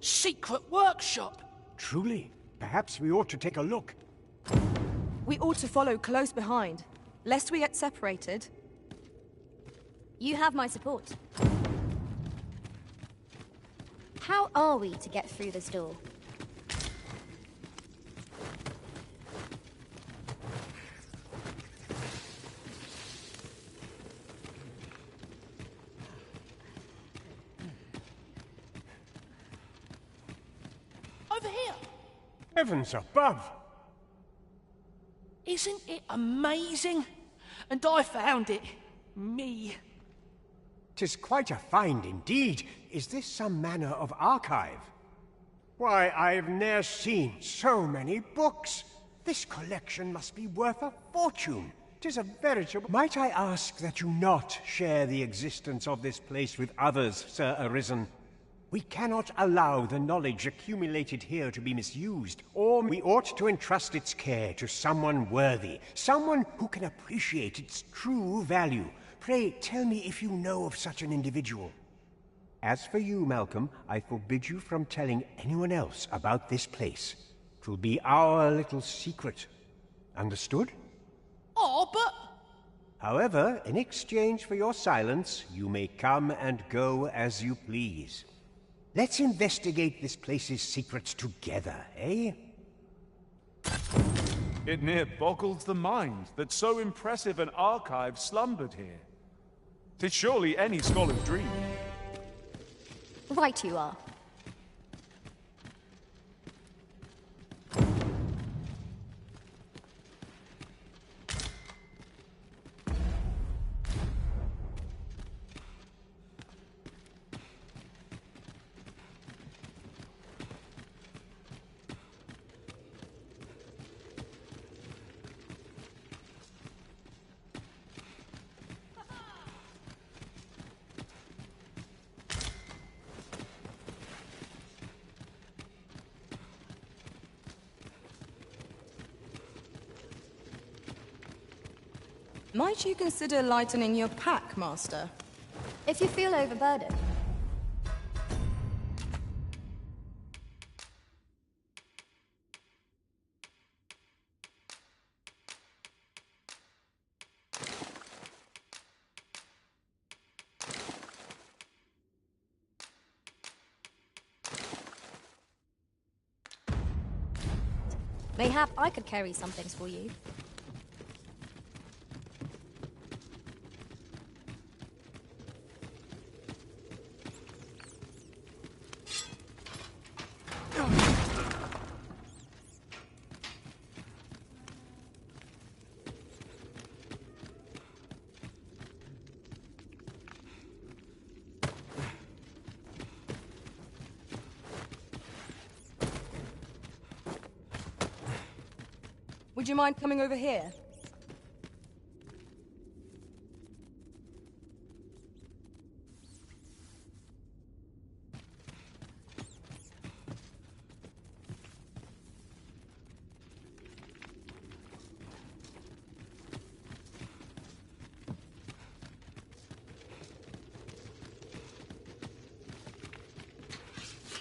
Secret workshop! Truly, perhaps we ought to take a look. We ought to follow close behind, lest we get separated. You have my support. How are we to get through this door? Over here! Heavens above! Isn't it amazing? And I found it. Me. 'Tis quite a find indeed. Is this some manner of archive? Why, I've ne'er seen so many books. This collection must be worth a fortune. 'Tis a veritable... Might I ask that you not share the existence of this place with others, Sir Arisen? We cannot allow the knowledge accumulated here to be misused, or we ought to entrust its care to someone worthy, someone who can appreciate its true value. Pray, tell me if you know of such an individual. As for you, Malcolm, I forbid you from telling anyone else about this place. 'Twill be our little secret. Understood? Oh, but... However, in exchange for your silence, you may come and go as you please. Let's investigate this place's secrets together, eh? It near boggles the mind that so impressive an archive slumbered here. 'Tis surely any scholar's dream. Right you are. Might you consider lightening your pack, Master? If you feel overburdened. Mayhap I could carry some things for you. Would you mind coming over here?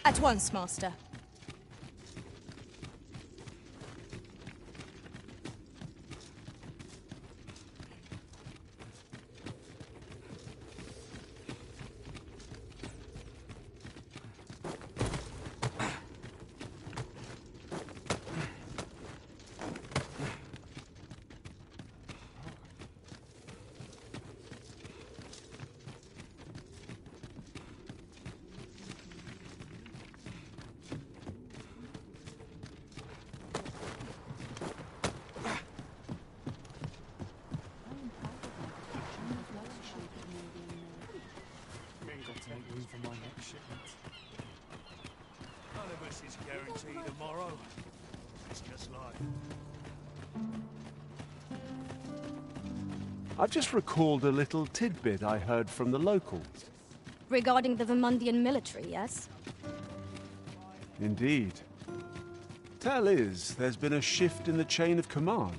At once, Master. None of us is guaranteed tomorrow. It's just life. I've just recalled a little tidbit I heard from the locals. Regarding the Vermundian military, yes? Indeed. Tell is, there's been a shift in the chain of command.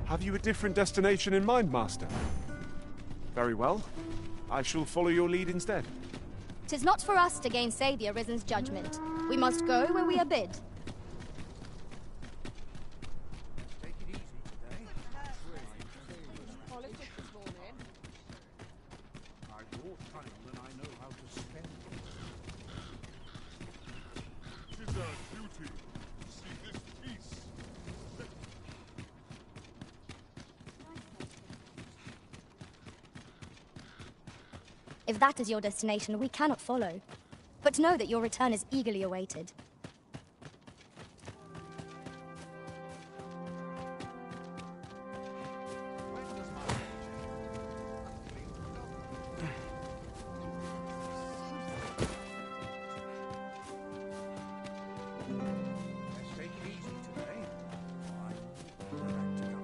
Have you a different destination in mind, Master? Very well. I shall follow your lead instead. 'Tis not for us to gainsay the Arisen's judgment. We must go where we are bid. Take it easy today. I've more time than I know how to spend it. 'Tis our duty to see this peace. If that is your destination, we cannot follow. But know that your return is eagerly awaited. Let's take it easy today. We're acting up.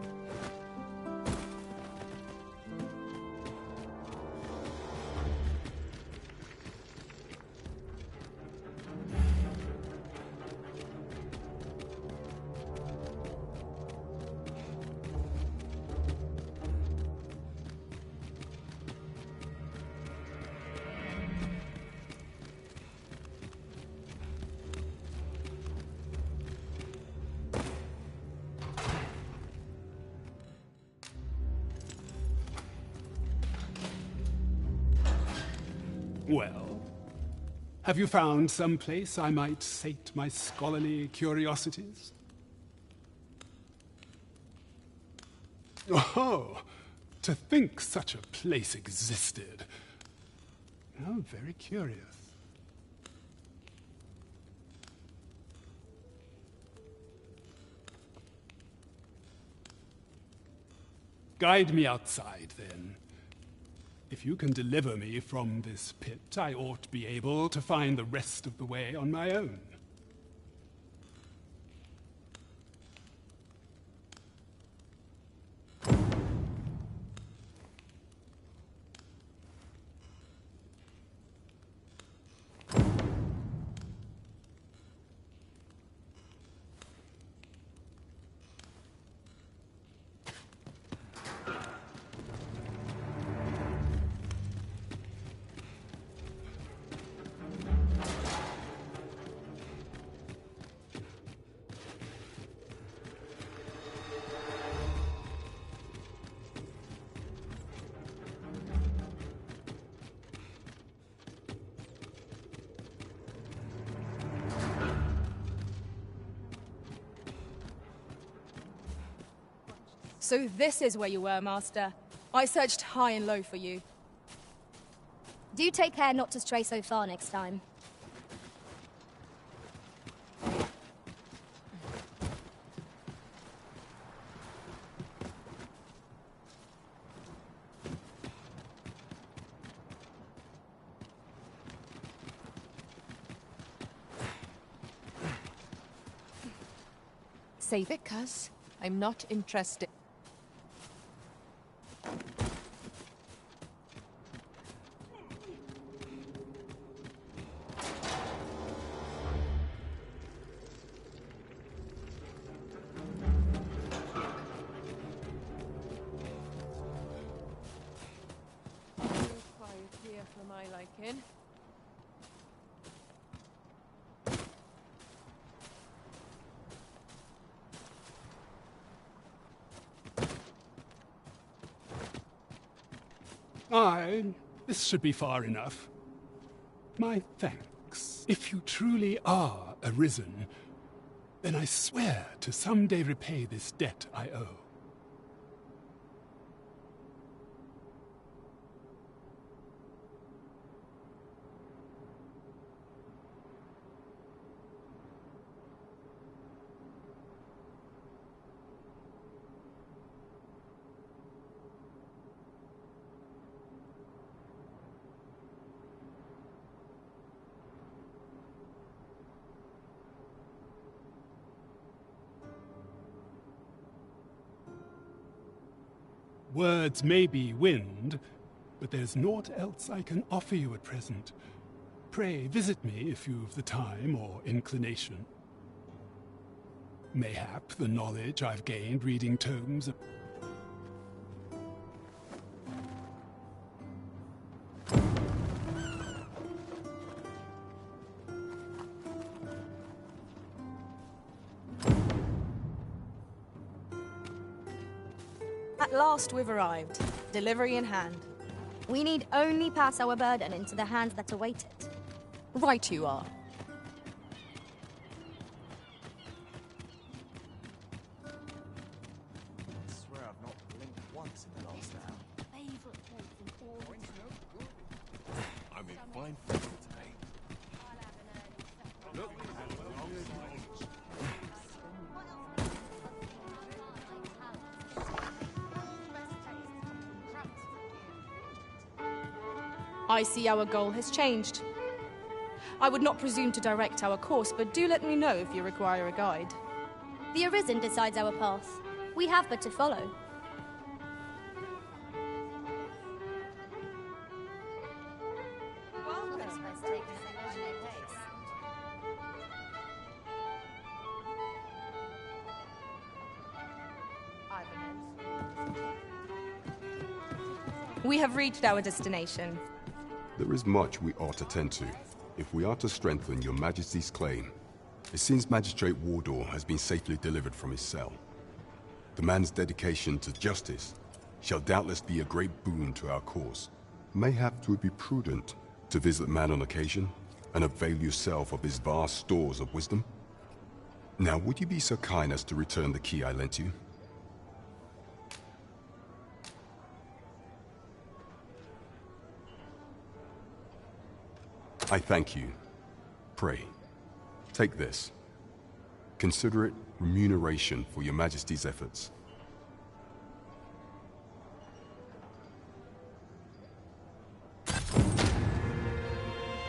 Well, have you found some place I might sate my scholarly curiosities? Oh, to think such a place existed. How very curious. Guide me outside, then. If you can deliver me from this pit, I ought to be able to find the rest of the way on my own. So this is where you were, Master. I searched high and low for you. Do take care not to stray so far next time. Save it, cuz. I'm not interested. Quiet here for my liking. Aye, this should be far enough. My thanks. If you truly are arisen, then I swear to someday repay this debt I owe. Words may be wind, but there's naught else I can offer you at present. Pray visit me if you've the time or inclination. Mayhap the knowledge I've gained reading tomes last we've arrived. Delivery in hand. We need only pass our burden into the hands that await it. Right you are. I swear I've not blinked once in the last hour. I'm in fine form today. Look, I see our goal has changed. I would not presume to direct our course, but do let me know if you require a guide. The Arisen decides our path. We have but to follow. We have reached our destination. There is much we ought to tend to, if we are to strengthen your Majesty's claim. It seems Magistrate Wardor has been safely delivered from his cell. The man's dedication to justice shall doubtless be a great boon to our cause. Mayhap 'twould be prudent to visit the man on occasion, and avail yourself of his vast stores of wisdom. Now, would you be so kind as to return the key I lent you? I thank you. Pray, take this. Consider it remuneration for your Majesty's efforts.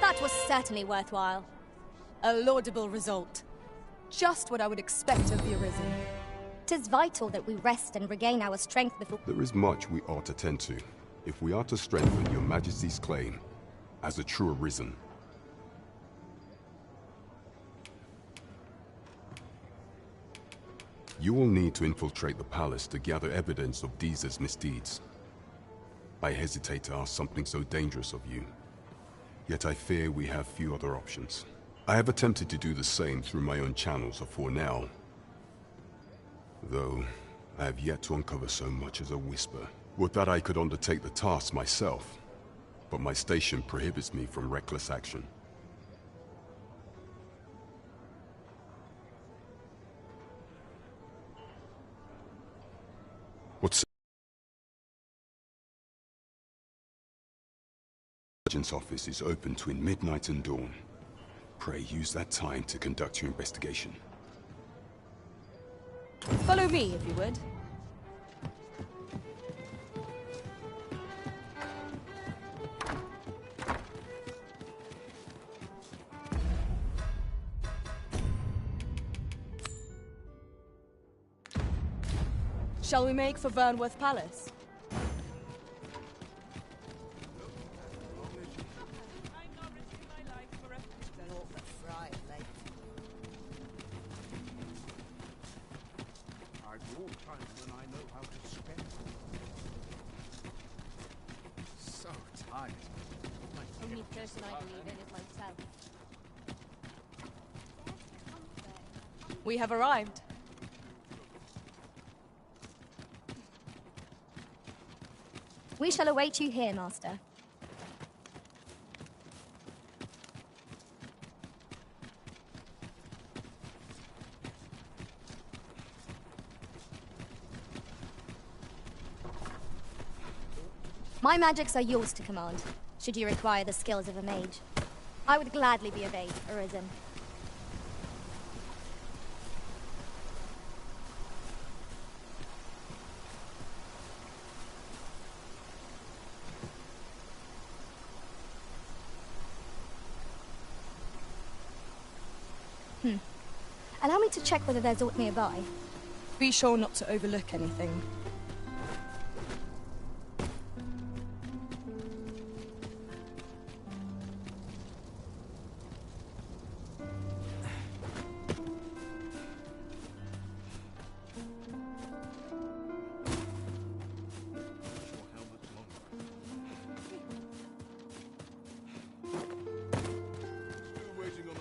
That was certainly worthwhile. A laudable result. Just what I would expect of the Arisen. 'Tis vital that we rest and regain our strength before... There is much we ought to tend to, if we are to strengthen your Majesty's claim as a true Arisen. You will need to infiltrate the palace to gather evidence of Dd's misdeeds. I hesitate to ask something so dangerous of you, yet I fear we have few other options. I have attempted to do the same through my own channels afore now, though I have yet to uncover so much as a whisper. Would that I could undertake the task myself, but my station prohibits me from reckless action. What's the Sergeant's office is open between midnight and dawn. Pray use that time to conduct your investigation. Follow me, if you would. Shall we make for Vernworth Palace? I've more time than I know how to spend. So tired. Only person I believe in is myself. We have arrived. We shall await you here, Master. My magics are yours to command, should you require the skills of a mage. I would gladly be obeyed, Arisen. Allow me to check whether there's aught nearby. Be sure not to overlook anything.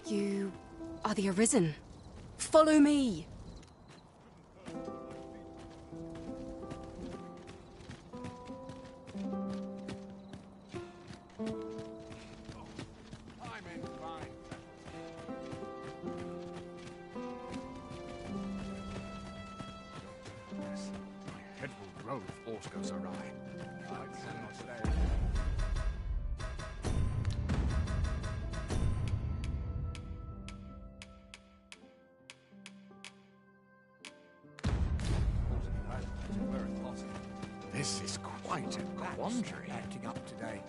You are the Arisen. Follow me! Oh, if aught goes awry. I cannot stay. This is quite a quandary. Acting up today.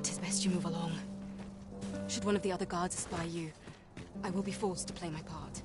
Tis best you move along. Should one of the other guards espy you, I will be forced to play my part.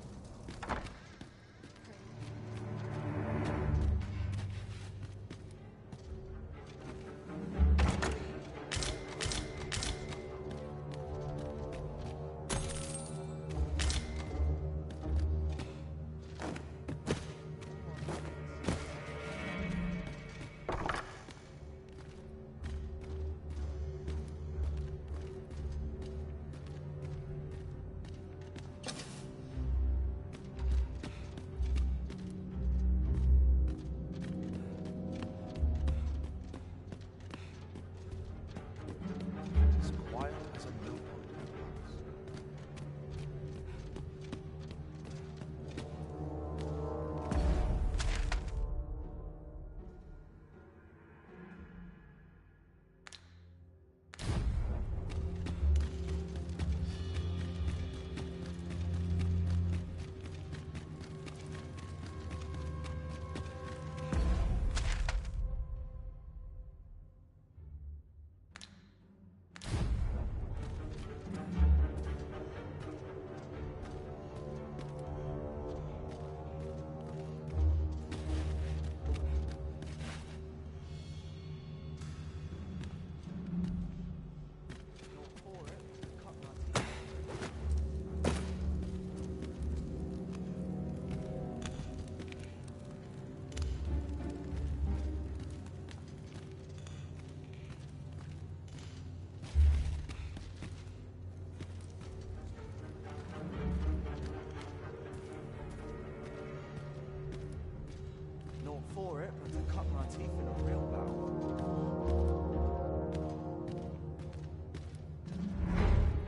For it, but to cut my teeth in a real battle.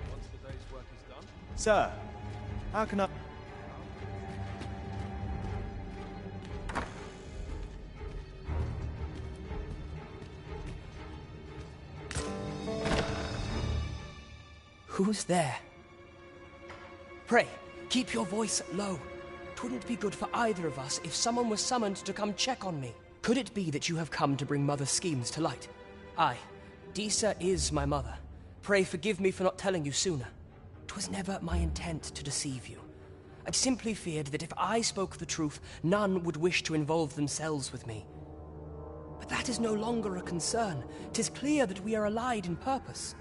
Once the day's work is done. Sir, how can I... Who's there? Pray, keep your voice low. 'Twouldn't be good for either of us if someone was summoned to come check on me. Could it be that you have come to bring Mother's schemes to light? Aye, Disa is my mother. Pray forgive me for not telling you sooner. 'Twas never my intent to deceive you. I'd simply feared that if I spoke the truth, none would wish to involve themselves with me. But that is no longer a concern. 'Tis clear that we are allied in purpose.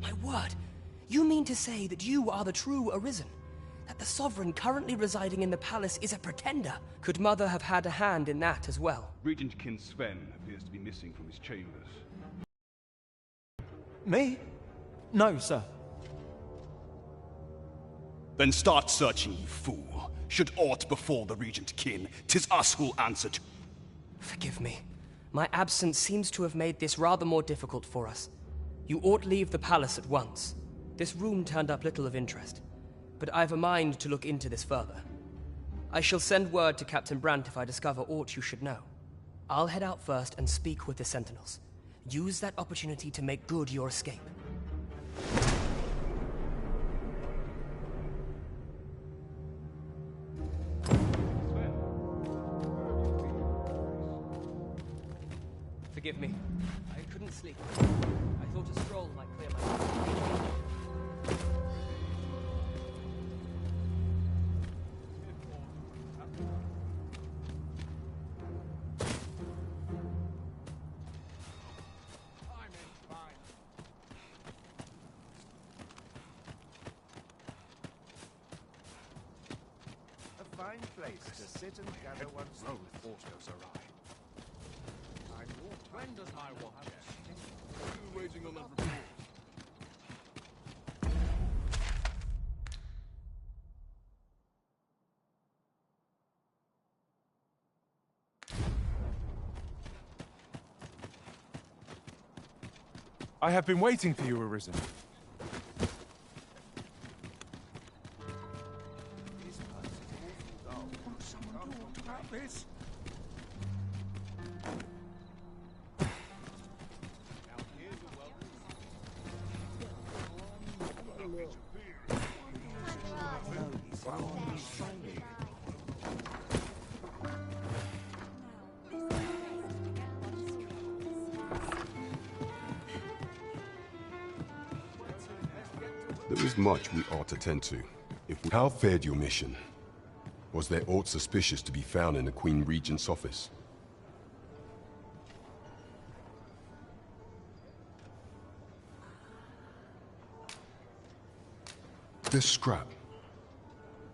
My word, you mean to say that you are the true Arisen? That the Sovereign currently residing in the palace is a pretender? Could Mother have had a hand in that as well? Regent Kin Sven appears to be missing from his chambers. Me? No, sir. Then start searching, you fool. Should aught befall the Regent Kin, 'tis us who'll answer to... Forgive me. My absence seems to have made this rather more difficult for us. You ought leave the palace at once. This room turned up little of interest, but I've a mind to look into this further. I shall send word to Captain Brandt if I discover aught you should know. I'll head out first and speak with the Sentinels. Use that opportunity to make good your escape. Forgive me. I couldn't sleep. I thought a stroll might clear my mind. A fine place to sit and gather one's own if aught goes awry. When does my watch end? Still waiting on that report. I have been waiting for you, Arisen. There is much we ought to tend to. How fared your mission? Was there aught suspicious to be found in the Queen Regent's office? This scrap.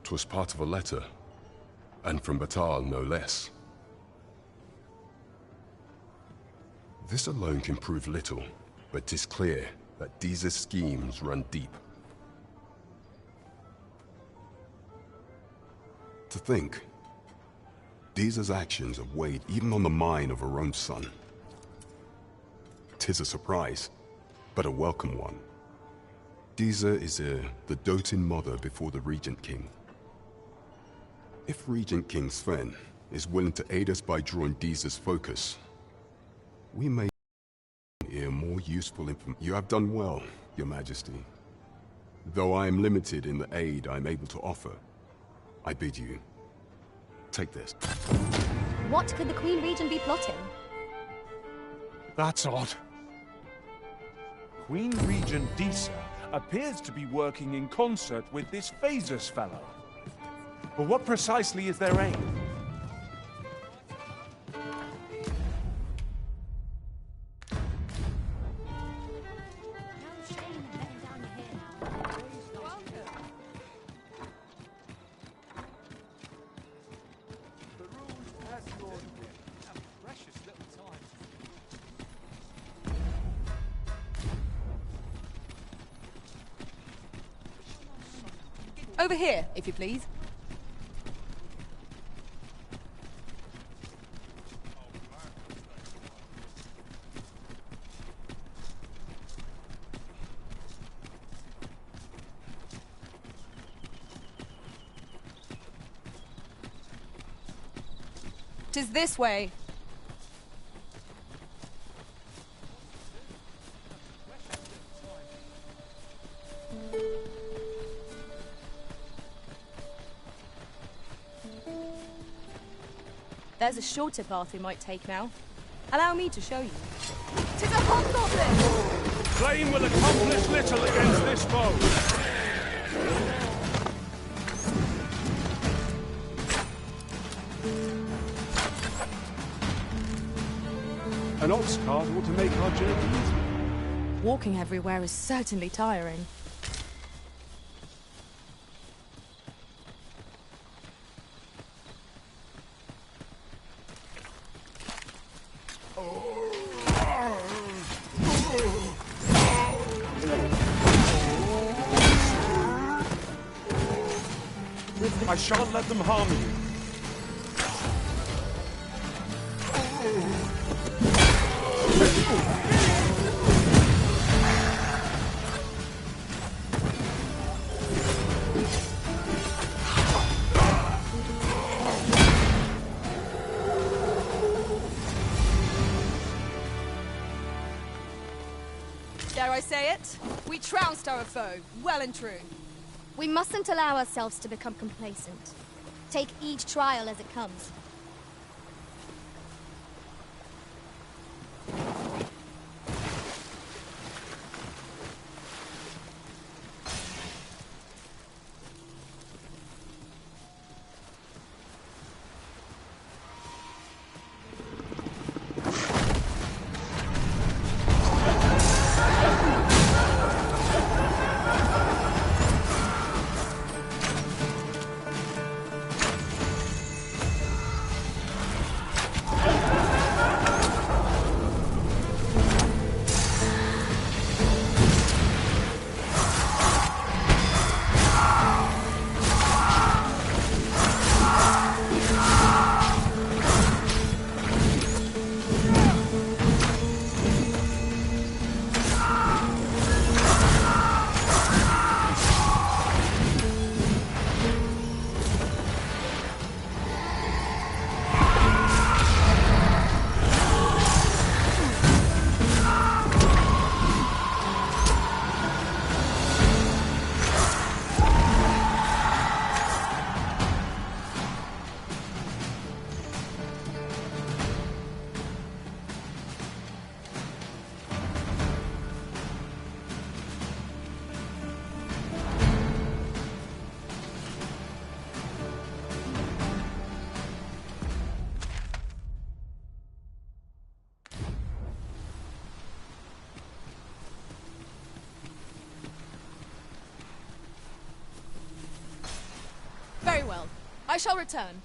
'Twas part of a letter. And from Batal, no less. This alone can prove little, but 'tis clear that Deeza's schemes run deep. To think, Deeza's actions have weighed even on the mind of her own son. 'Tis a surprise, but a welcome one. Deeza is the doting mother before the Regent King. If Regent King Sven is willing to aid us by drawing Deeza's focus, we may hear more useful information. You have done well, Your Majesty. Though I am limited in the aid I am able to offer, I bid you, take this. What could the Queen Regent be plotting? That's odd. Queen Regent Deeza appears to be working in concert with this Phasus fellow. But what precisely is their aim? Over here, if you please. "'Tis this way. There's a shorter path we might take now. Allow me to show you. 'Tis a hobgoblin! Flame will accomplish little against this foe. An ox cart ought to make our journey easier. Walking everywhere is certainly tiring. I shan't let them harm you. Dare I say it? We trounced our foe, well and true. We mustn't allow ourselves to become complacent. Take each trial as it comes. well. I shall return.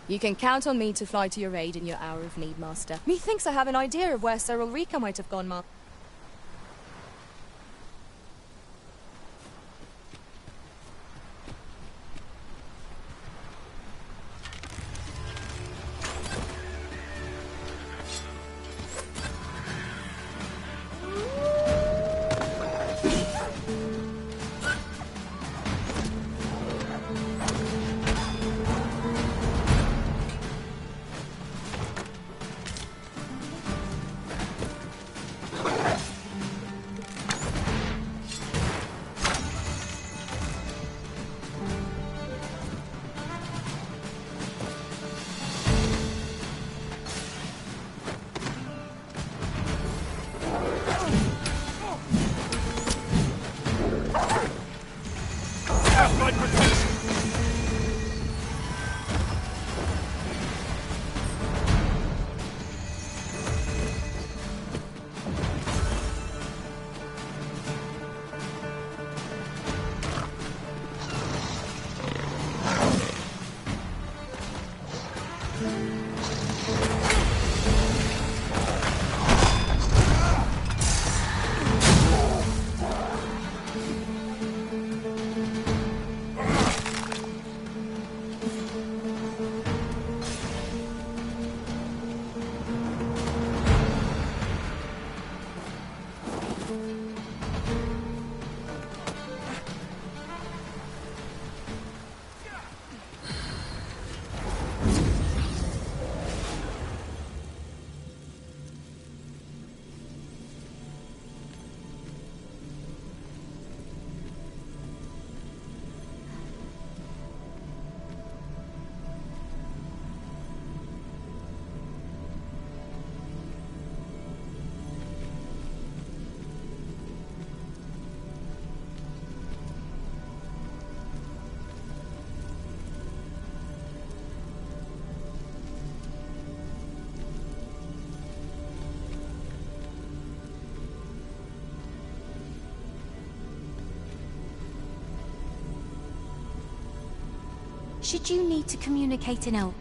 You can count on me to fly to your aid in your hour of need, Master. Methinks I have an idea of where Sir Ulrika might have gone, Master. Should you need to communicate in Elvish?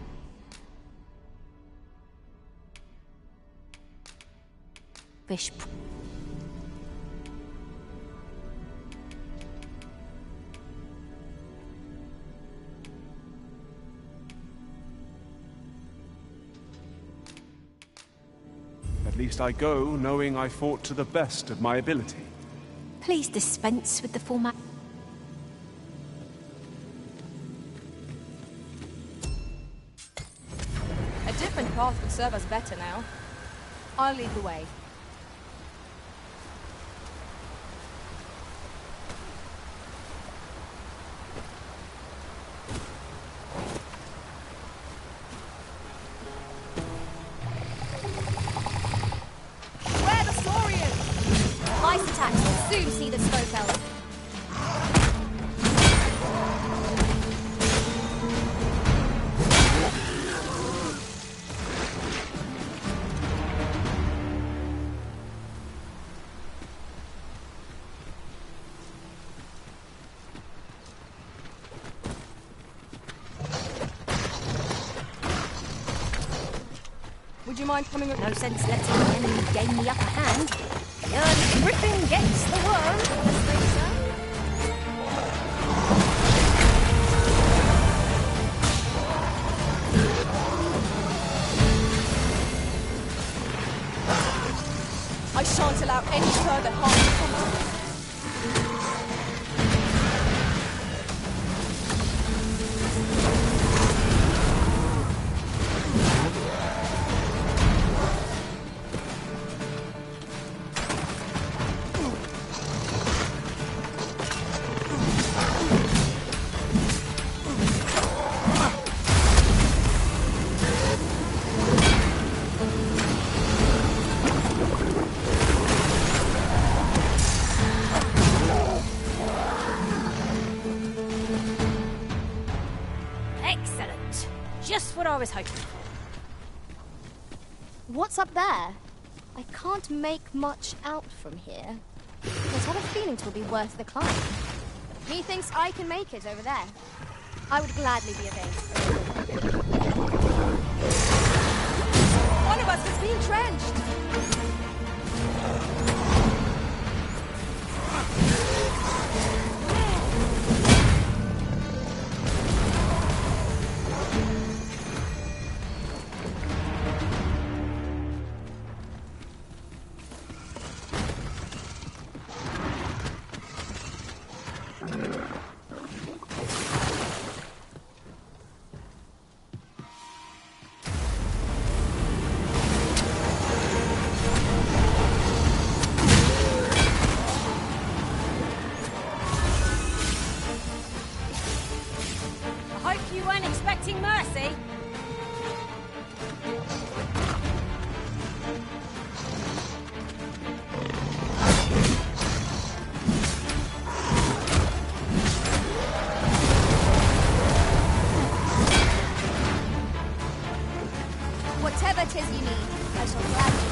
At least I go knowing I fought to the best of my ability. Please dispense with the format. A different path would serve us better now. I'll lead the way. Where the Saurians? Ice attacks will soon see the smoke elf. Would you mind coming? No sense letting the enemy gain the upper hand. The griffin gets the worm, as they say. I shan't allow any further harm to come to us. Just what I was hoping for. What's up there? I can't make much out from here. But I have a feeling it will be worth the climb. Methinks I can make it over there. I would gladly be available. One of us has been trenched! Whatever it is you need, I shall gladly.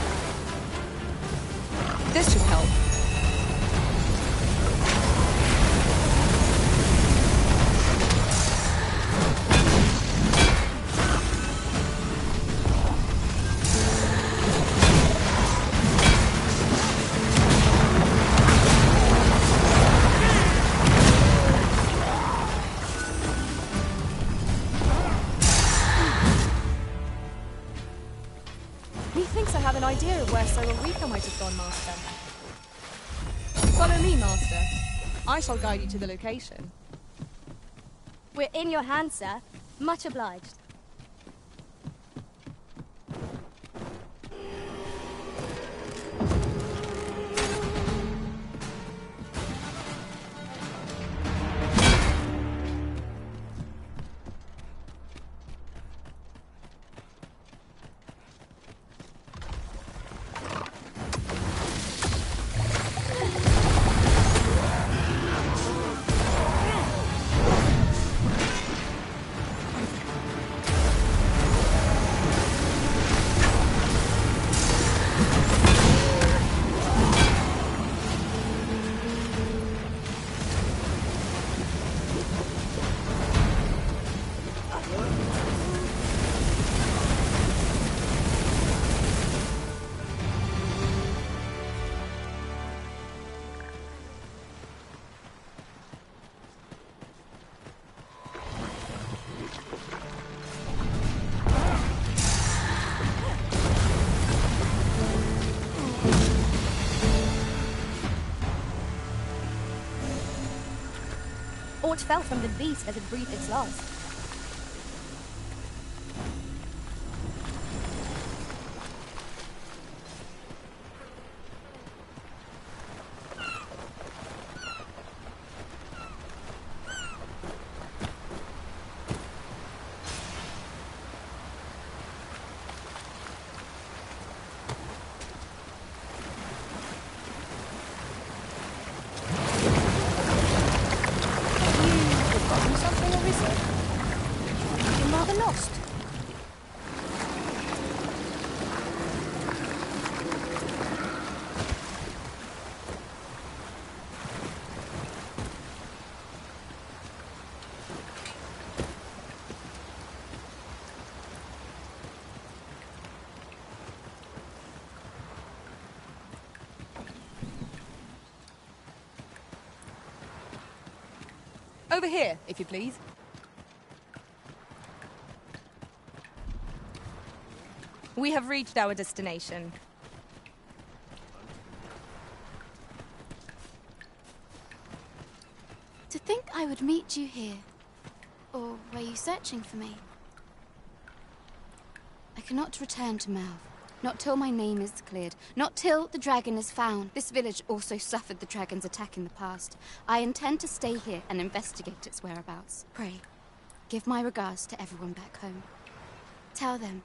This should help. Methinks I have an idea of where Sororica might have gone, Master. Follow me, Master. I shall guide you to the location. We're in your hands, sir. Much obliged. Aught fell from the beast as it breathed its last. Over here, if you please. We have reached our destination. To think I would meet you here. Or were you searching for me? I cannot return to Malv. Not till my name is cleared. Not till the dragon is found. This village also suffered the dragon's attack in the past. I intend to stay here and investigate its whereabouts. Pray, give my regards to everyone back home. Tell them.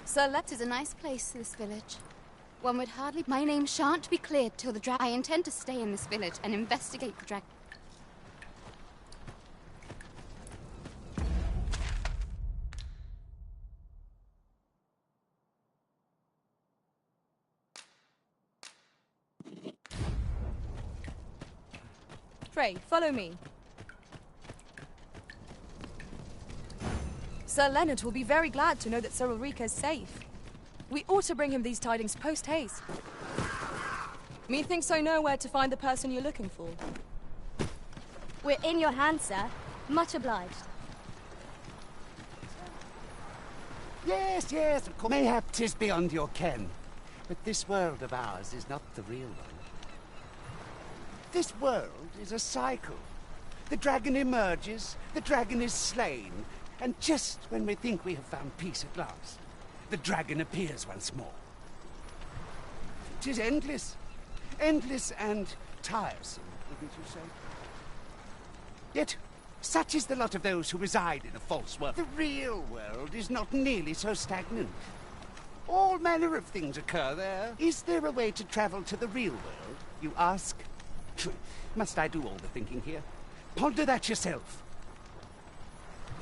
Sir, It is a nice place, this village. One would hardly... My name shan't be cleared till the I intend to stay in this village and investigate the dragon. Pray, follow me. Sir Leonard will be very glad to know that Sir Ulrika is safe. We ought to bring him these tidings post-haste. Methinks I know where to find the person you're looking for. We're in your hands, sir. Much obliged. Yes, yes, of course. Mayhap 'tis beyond your ken. But this world of ours is not the real one. This world is a cycle. The dragon emerges, the dragon is slain, and just when we think we have found peace at last, the dragon appears once more. 'Tis endless. Endless and tiresome, wouldn't you say? Yet, such is the lot of those who reside in a false world. The real world is not nearly so stagnant. All manner of things occur there. Is there a way to travel to the real world, you ask? Must I do all the thinking here? Ponder that yourself.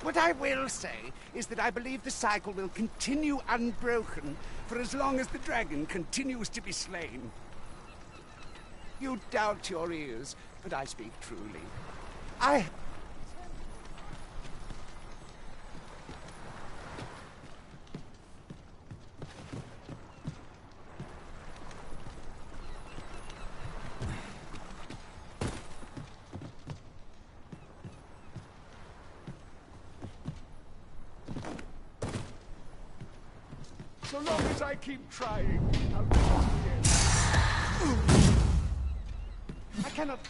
What I will say is that I believe the cycle will continue unbroken for as long as the dragon continues to be slain. You doubt your ears, but I speak truly. So long as I keep trying, I'll get to the end. I cannot...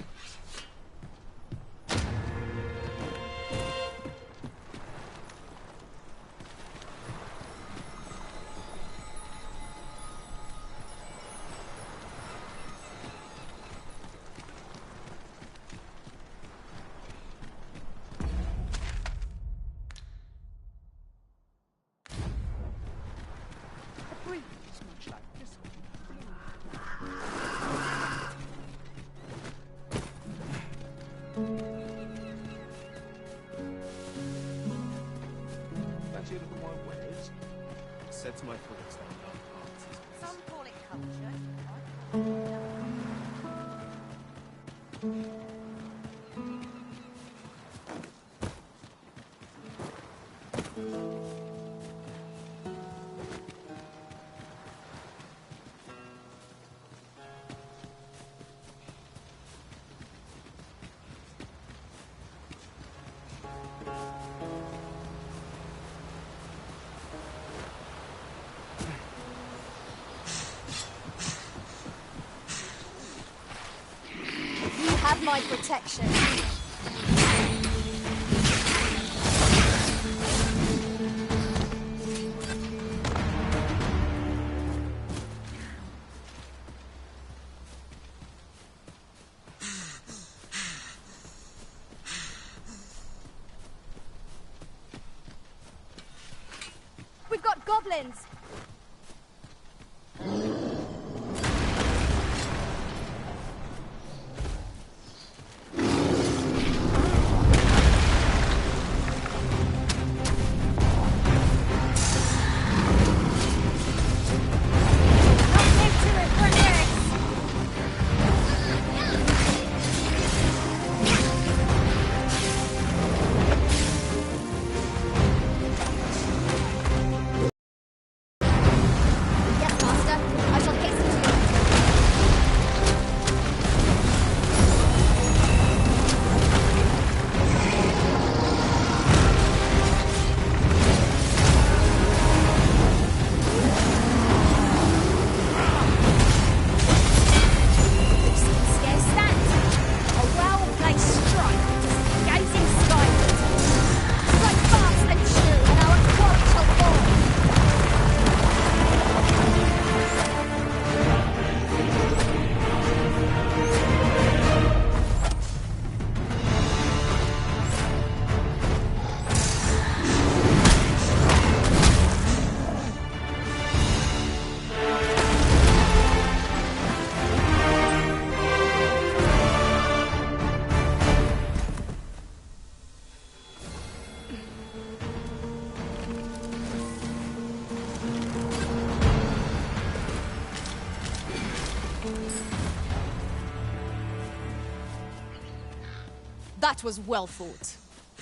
Much like this Fancy a little more wares? Sets my foot extended on parts. Some call it culture. You have my protection. We've got goblins! That was well fought.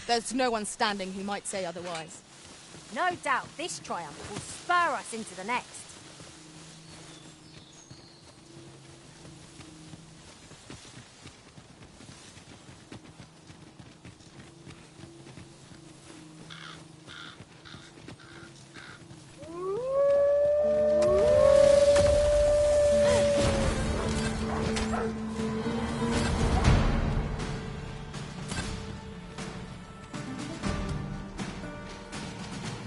There's no one standing who might say otherwise. No doubt this triumph will spur us into the next.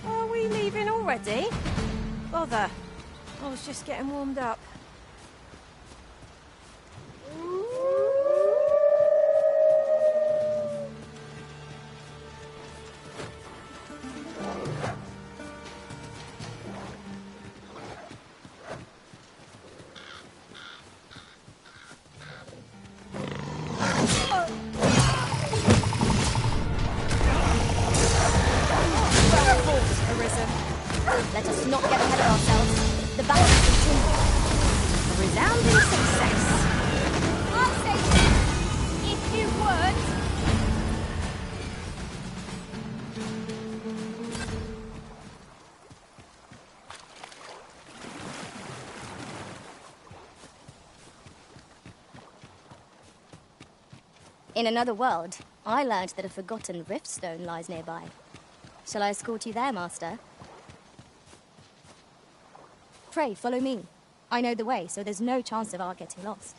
Are we leaving already? Bother. I was just getting warmed up. Let us not get ahead of ourselves. The battle continues. A resounding success. I say, if you would. In another world, I learned that a forgotten riftstone lies nearby. Shall I escort you there, Master? Pray, follow me. I know the way, so there's no chance of our getting lost.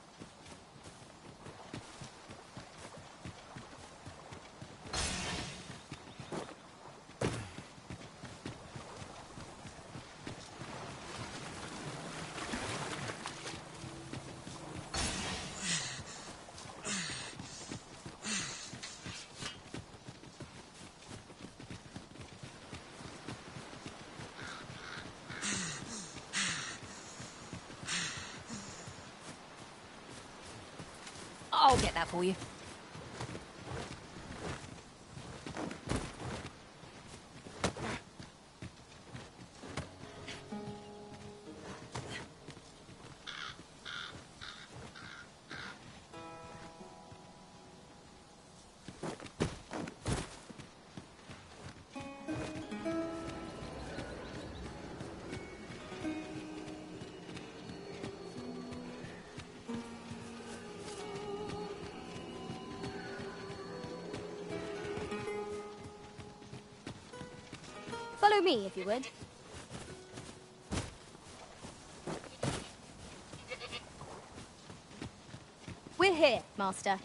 I'll get that for you. Follow me, if you would. We're here, Master.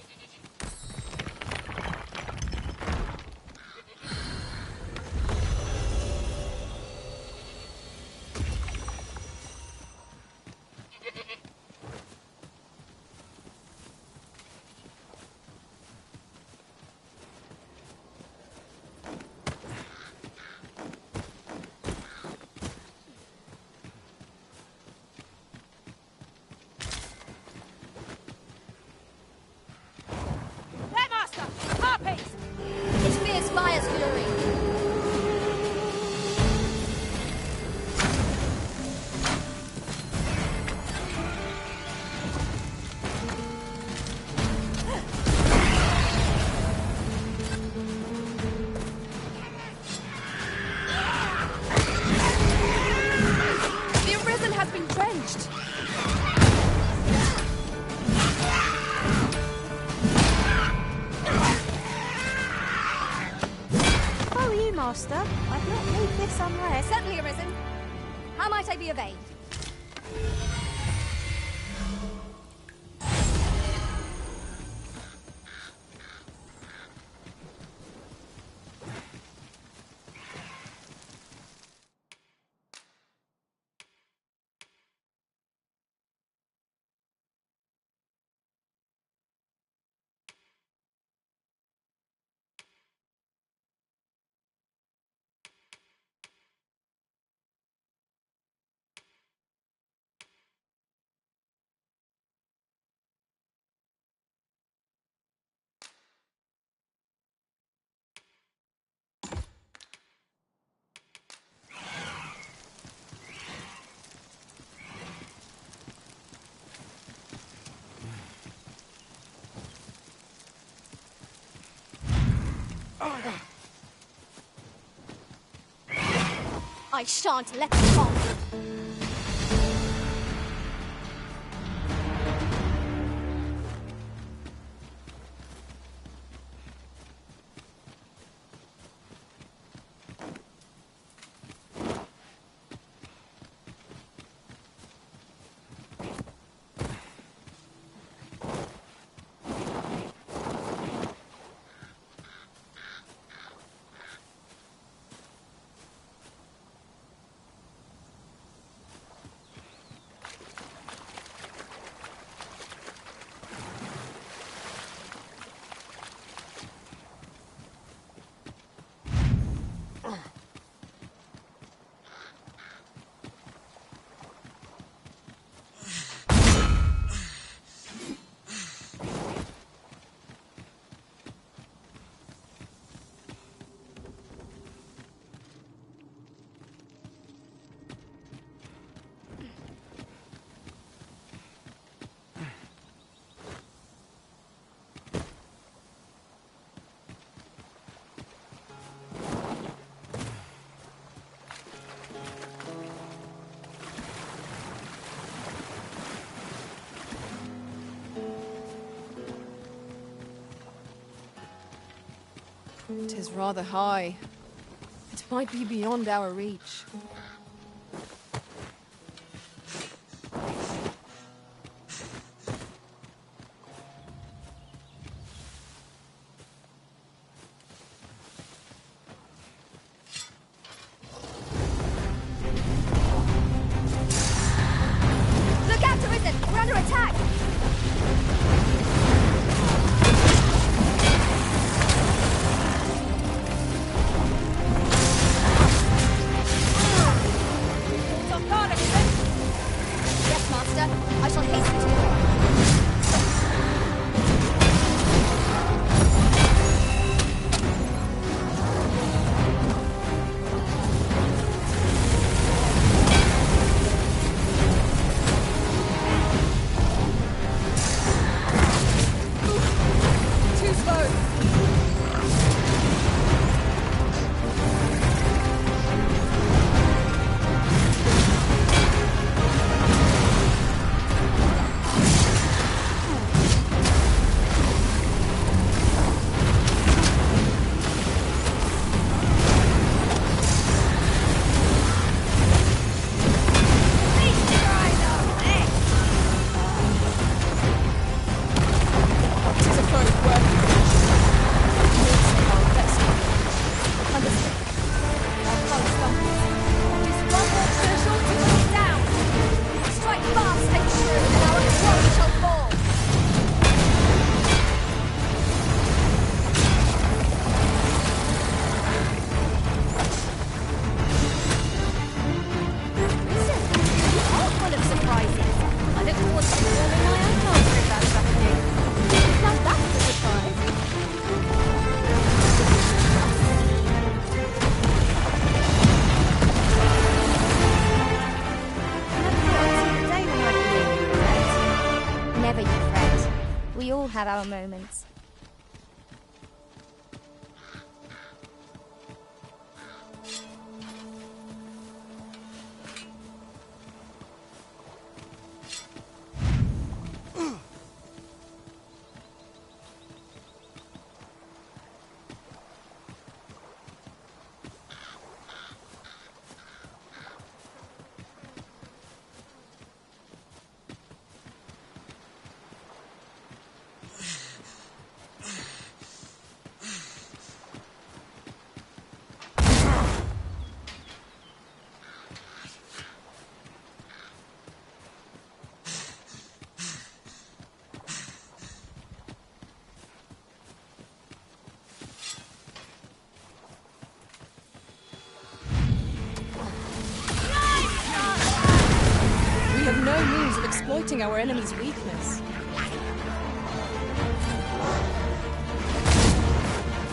There, Master! Harpies! It's fierce fire's fury. The Arisen has been drenched. Follow you, Master. I'd not leave this unrest. Certainly, Arisen. How might I be of aid? I shan't let them off. It is rather high. It might be beyond our reach. Look out, Arisen! We're under attack! Yes, Master. I shall hasten to you. Too slow. Never you fret. We all have our moments. We have no means of exploiting our enemy's weakness.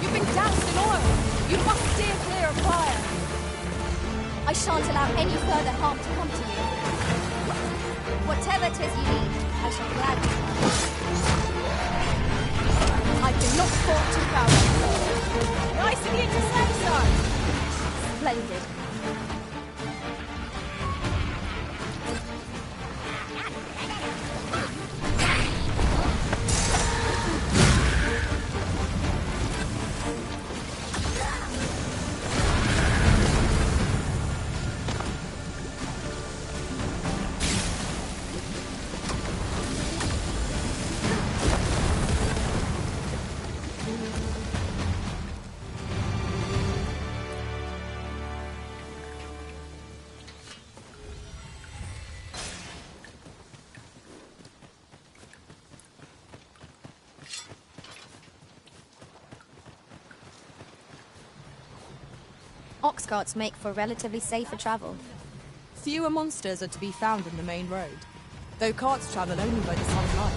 You've been doused in oil! You must steer clear of fire! I shan't allow any further harm to come to you. Whatever it is you need, I shall gladly help. I cannot fall too proud. Hoisting you to safe side! Splendid. Ox carts make for relatively safer travel. Fewer monsters are to be found in the main road, though carts travel only by the sun's light.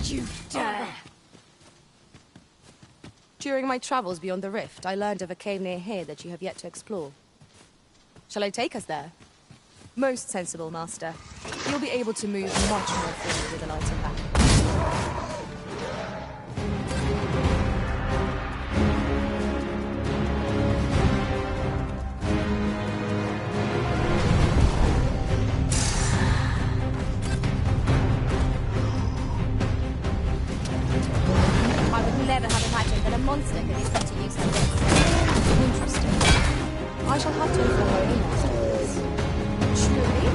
You dare! During my travels beyond the rift, I learned of a cave near here that you have yet to explore. Shall I take us there? Most sensible, Master. You'll be able to move much more freely with a lighter pack. Never have imagined that a monster could be set to use like this. Interesting. I shall have to inform my own master of this. Truly?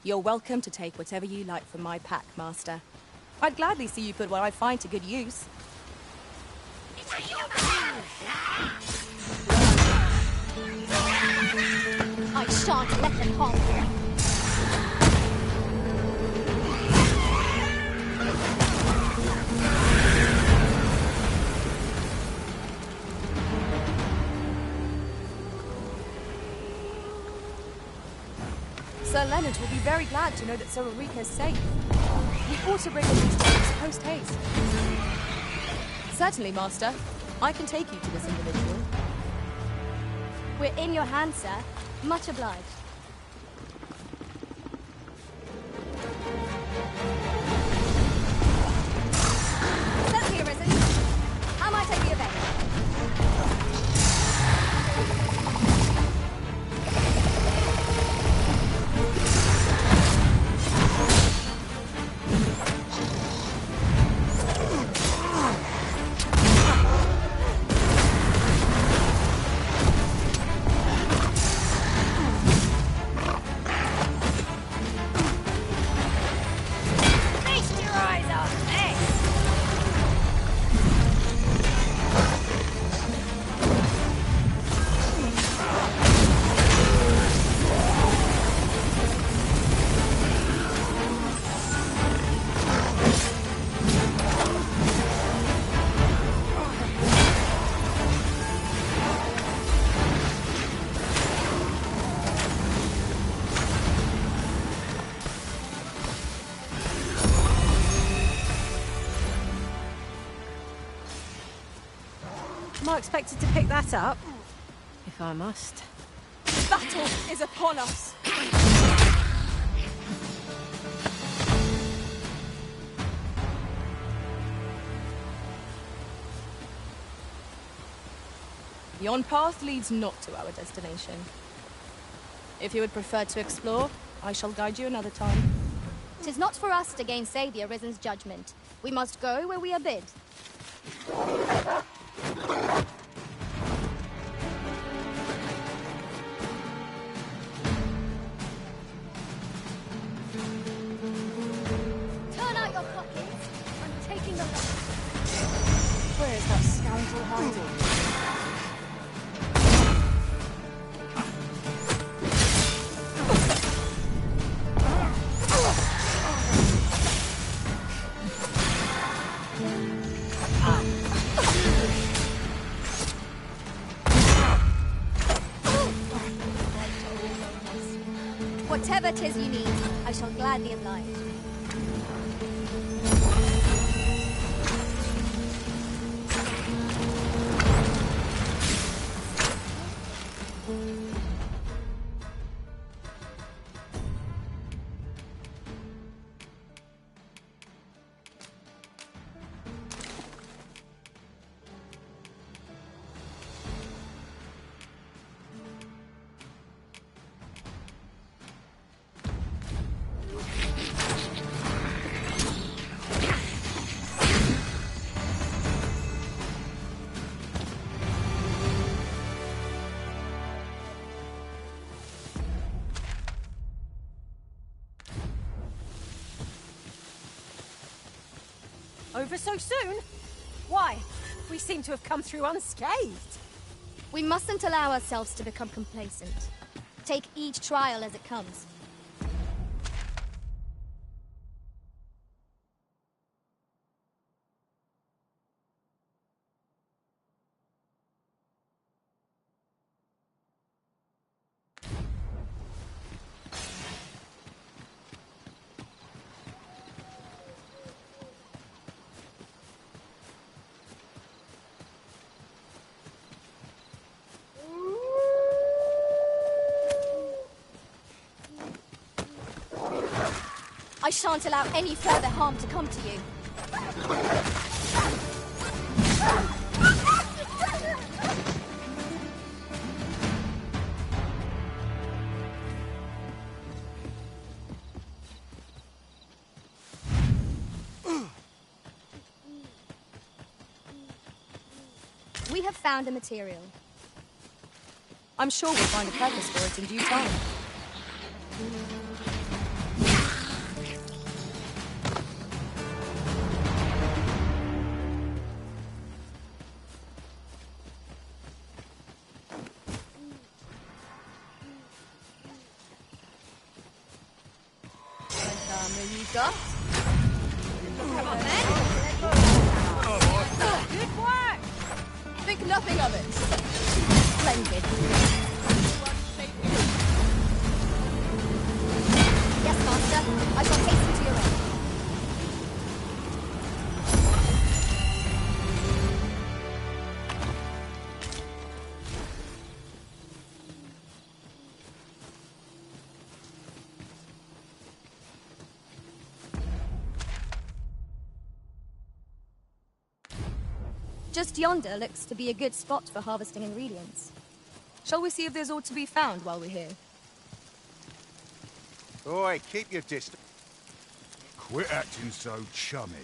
You're welcome to take whatever you like from my pack, Master. I'd gladly see you put what I find to good use. I shan't let them harm you. Sir Leonard will be very glad to know that Sir Ulrika's safe. We ought to bring him these things post-haste. Certainly, Master. I can take you to this individual. We're in your hands, sir. Much obliged. Let's hear, Risen. How might I be of aid? Am I expected to pick that up? If I must. Battle is upon us! Yon path leads not to our destination. If you would prefer to explore, I shall guide you another time. 'Tis not for us to gainsay the Arisen's judgment. We must go where we are bid. Turn out your pockets. I'm taking the lot. Where is that scoundrel hiding? Whatever 'tis you need, I shall gladly oblige. Over so soon? Why? We seem to have come through unscathed. We mustn't allow ourselves to become complacent. Take each trial as it comes. I shan't allow any further harm to come to you. We have found a material. I'm sure we'll find a purpose for it in due time. Master. Come on, then. Good work. Think nothing of it. Splendid. Yes, Master. I shall hasten to your aid. Just yonder looks to be a good spot for harvesting ingredients. Shall we see if there's aught to be found while we're here? Oi, keep your distance. Quit acting so chummy.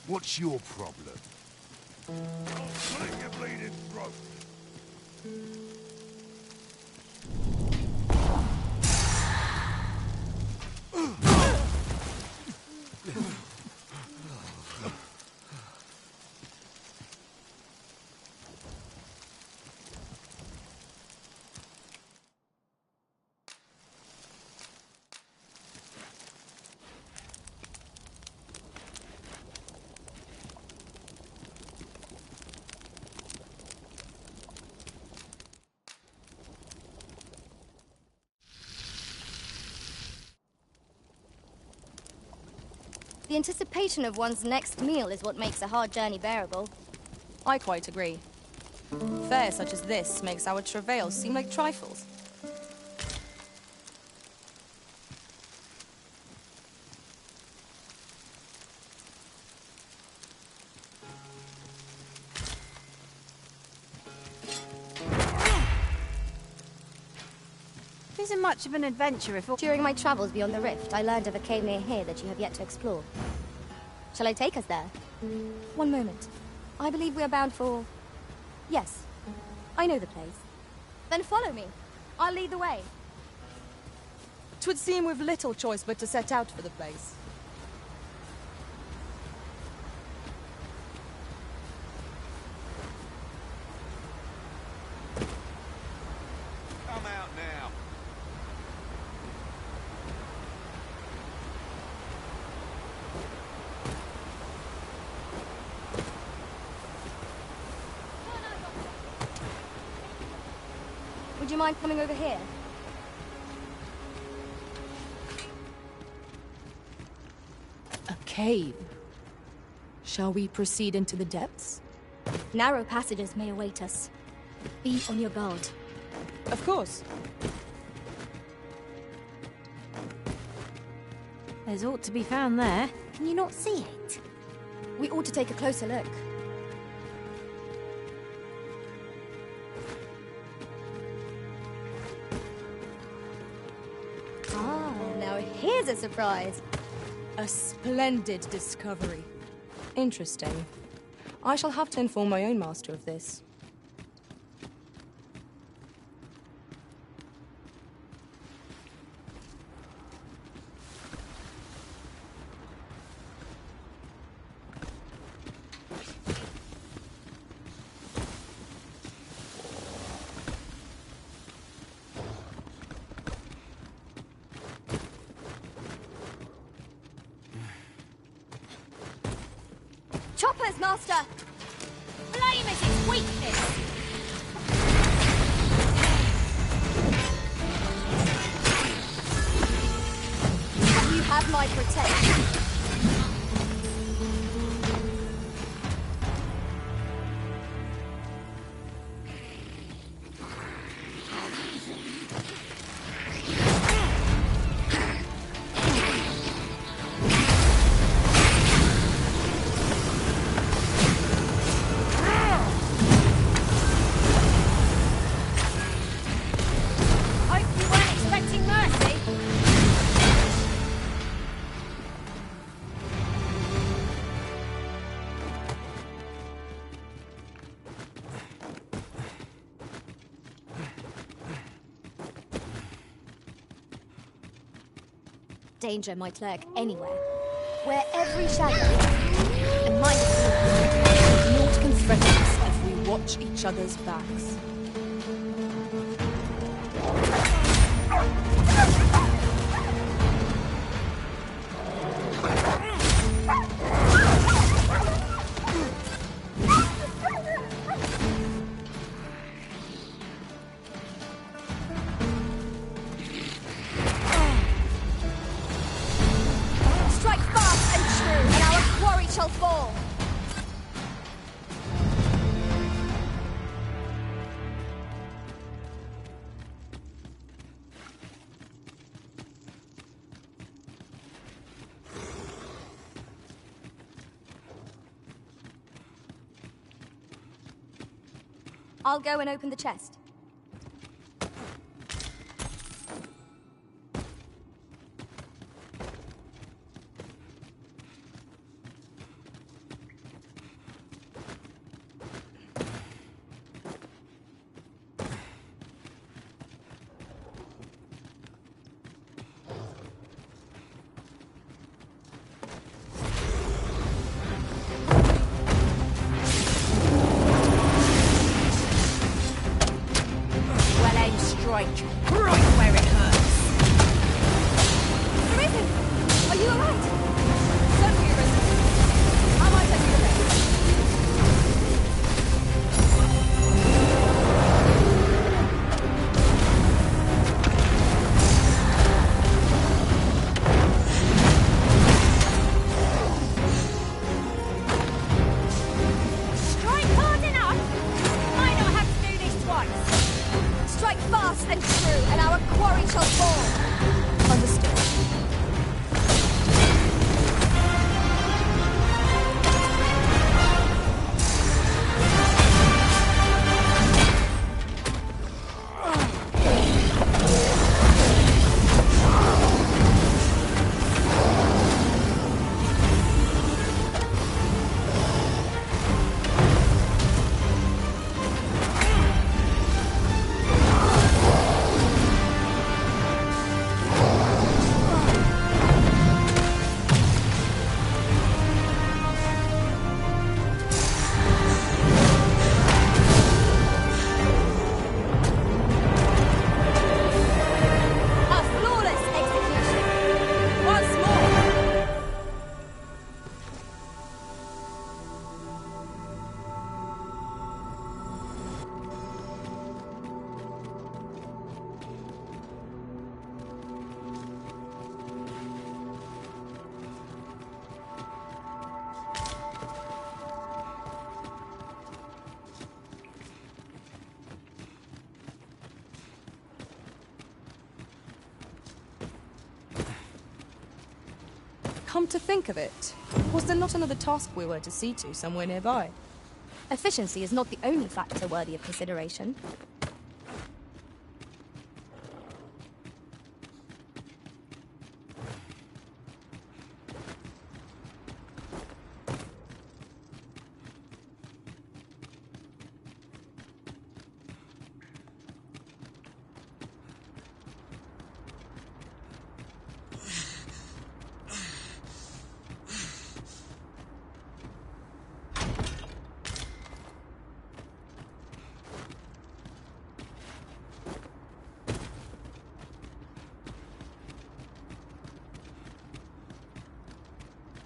What's your problem? I'll slit your bleeding throat. The anticipation of one's next meal is what makes a hard journey bearable. I quite agree. Fare such as this makes our travails seem like trifles. Isn't much of an adventure if... During my travels beyond the rift, I learned of a cave near here that you have yet to explore. Shall I take us there? One moment. I believe we are bound for... Yes, I know the place. Then follow me. I'll lead the way. 'Twould seem we've little choice but to set out for the place. Come out now. Would you mind coming over here? A cave. Shall we proceed into the depths? Narrow passages may await us. Be on your guard. Of course. There's ought to be found there. Can you not see it? We ought to take a closer look. Ah, now here's a surprise. A splendid discovery. Interesting. I shall have to inform my own master of this. Choppers, Master! Blame is its weakness! You have my protection. Danger might lurk anywhere. Where every shadow and mind is Naught can threaten us if we watch each other's backs. Strike fast and true, and our quarry shall fall. I'll go and open the chest. Well aimed strike. Right where it hurts. Arisen! Are you alright? Certainly, Arisen. How might I do your best? Strike hard enough. Might not have to do this twice. Strike fast and true, and our quarry shall fall. Understood. A flawless execution. Once more. Come to think of it, was there not another task we were to see to somewhere nearby? Efficiency is not the only factor worthy of consideration.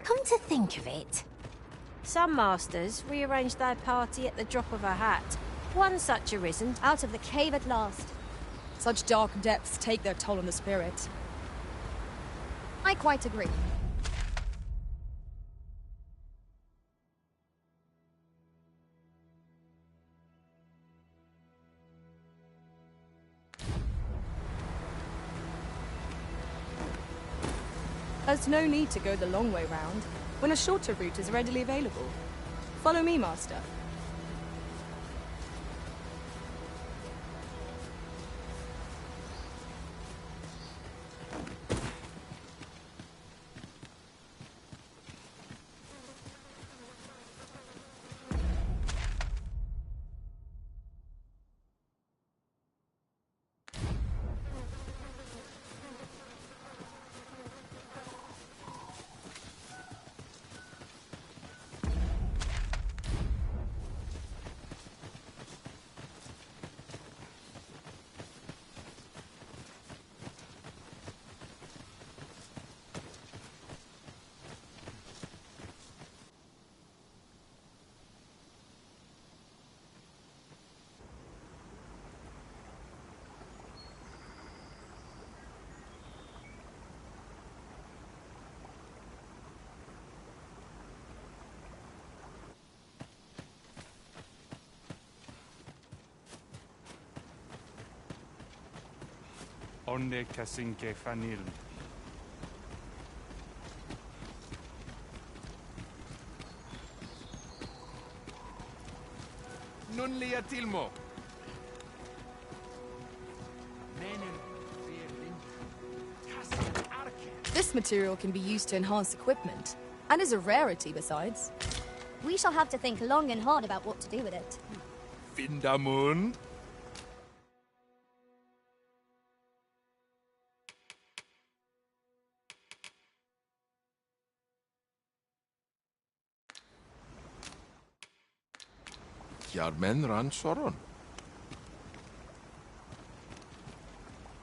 Come to think of it, some masters rearrange their party at the drop of a hat. One such arisen. Out of the cave at last. Such dark depths take their toll on the spirit. I quite agree. There's no need to go the long way round, when a shorter route is readily available. Follow me, Master. Onde casinque fanil. Nun lia tilmo. This material can be used to enhance equipment, and is a rarity besides. We shall have to think long and hard about what to do with it. Findamun. Jarmen ran soron.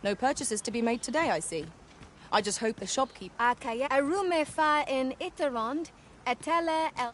No purchases to be made today, I see. I just hope the shopkeeper... Akaya arume fa in Iterond, etele el...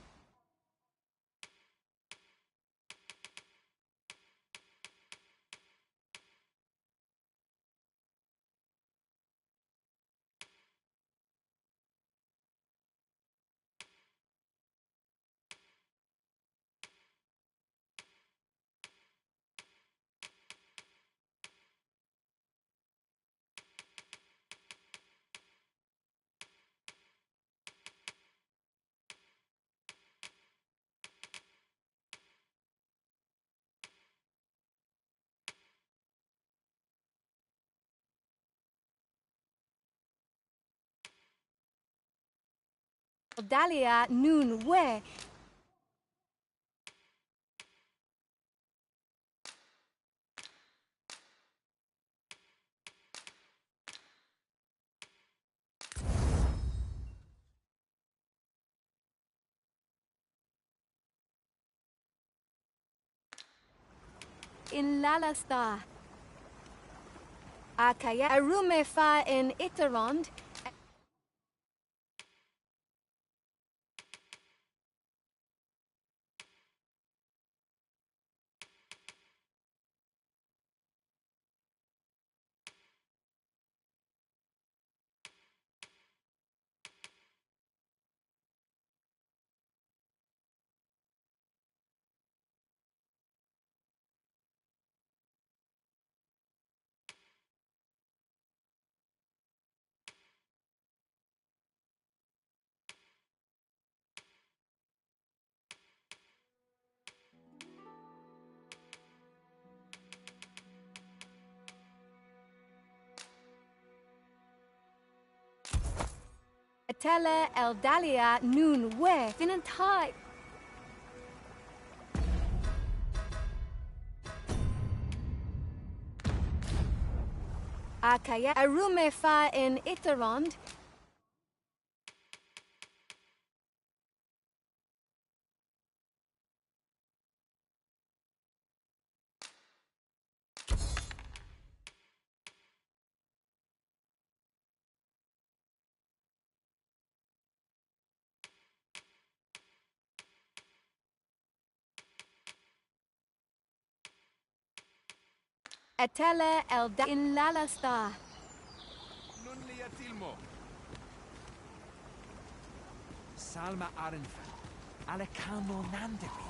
Dalia nun we. In Lalasta. Akaya arume fa in Iterond. Etele el Dalia nun we. Finentai. Akaya arume fa in Iterond. Etele el da in Lalasta. Nun lia tilmo. Salma arenfa. Alekano nandepi.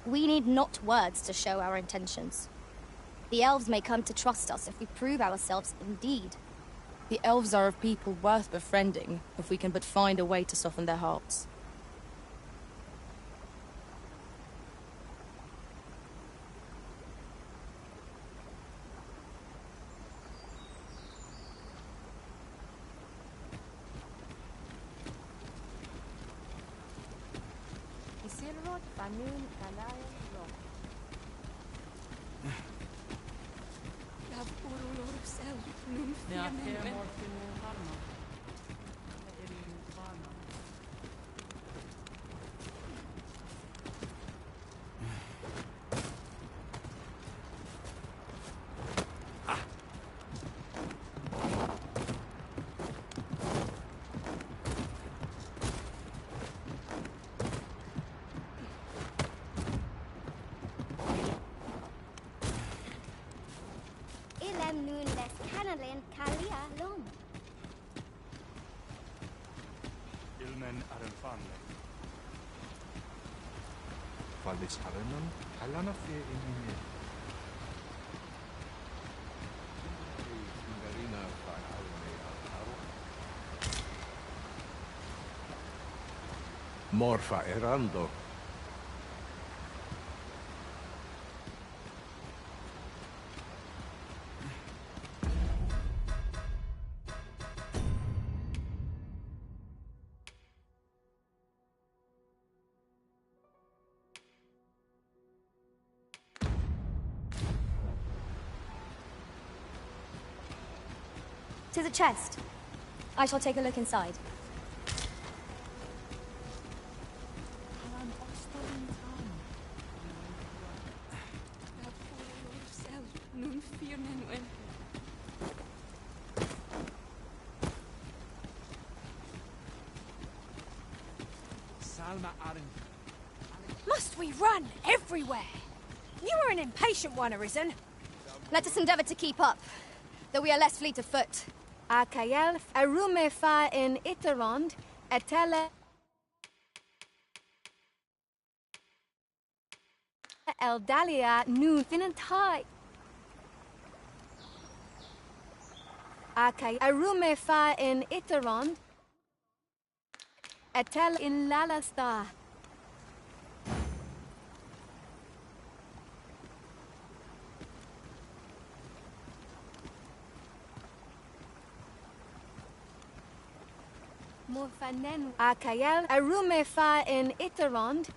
We need not words to show our intentions. The elves may come to trust us if we prove ourselves indeed. The elves are a people worth befriending, if we can but find a way to soften their hearts. Isirrod fanun kalayan ro. Ilem nun les canalen kalia long. Nen Arenfanle. Valis Arenon, Halana Fe in Ine. Ingarina Fan Alme Altaro. Morfa Erando. To the chest. I shall take a look inside. Salma Aren. Must we run everywhere? You are an impatient one, Arisen. Let us endeavor to keep up, though we are less fleet of foot. Akael arume fa in Iterond, etele Eldalia nu finantai. Akael arume fa in Iterond, etel in Lalasta. Morfanen Akael arume fa in Iterond.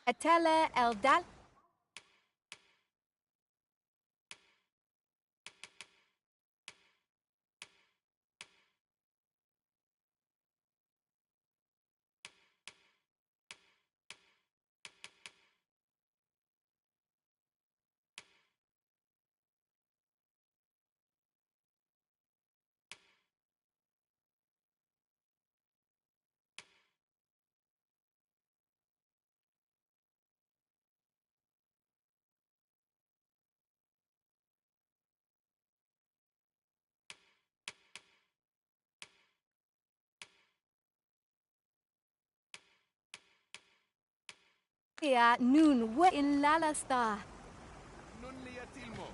Etele Eldal. Ya nun we in Lalasta. Non liatilmo.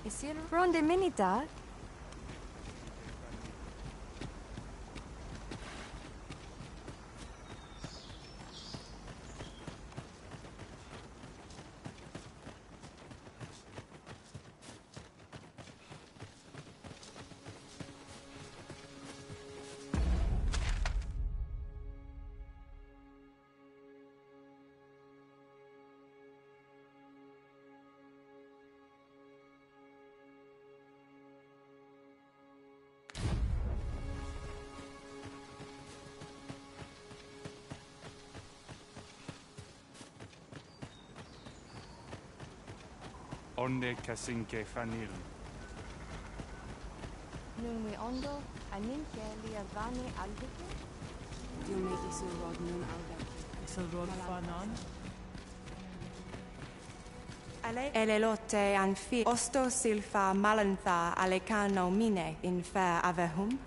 Isil ronde minita. Onde Kasinke Fanil. Nun we ondo, aninke liavane aldike. Diome isil rod nun aldeki. Isil rod fanan. Elelote anfi osto silfa malantha alecano mine in fair avehum.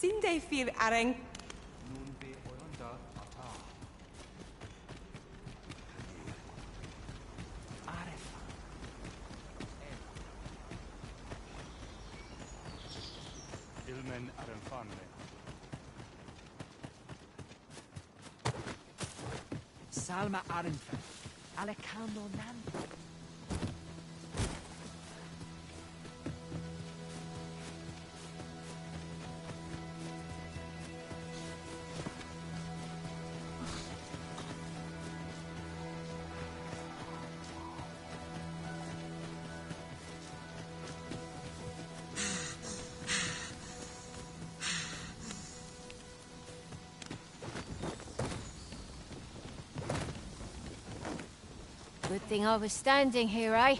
Sinde fir areng. Nun be Oyonda Ata. Arefa. Ilmen Arenfanne. Salma Arenfa. Alekando Nan. Good thing I was standing here, eh?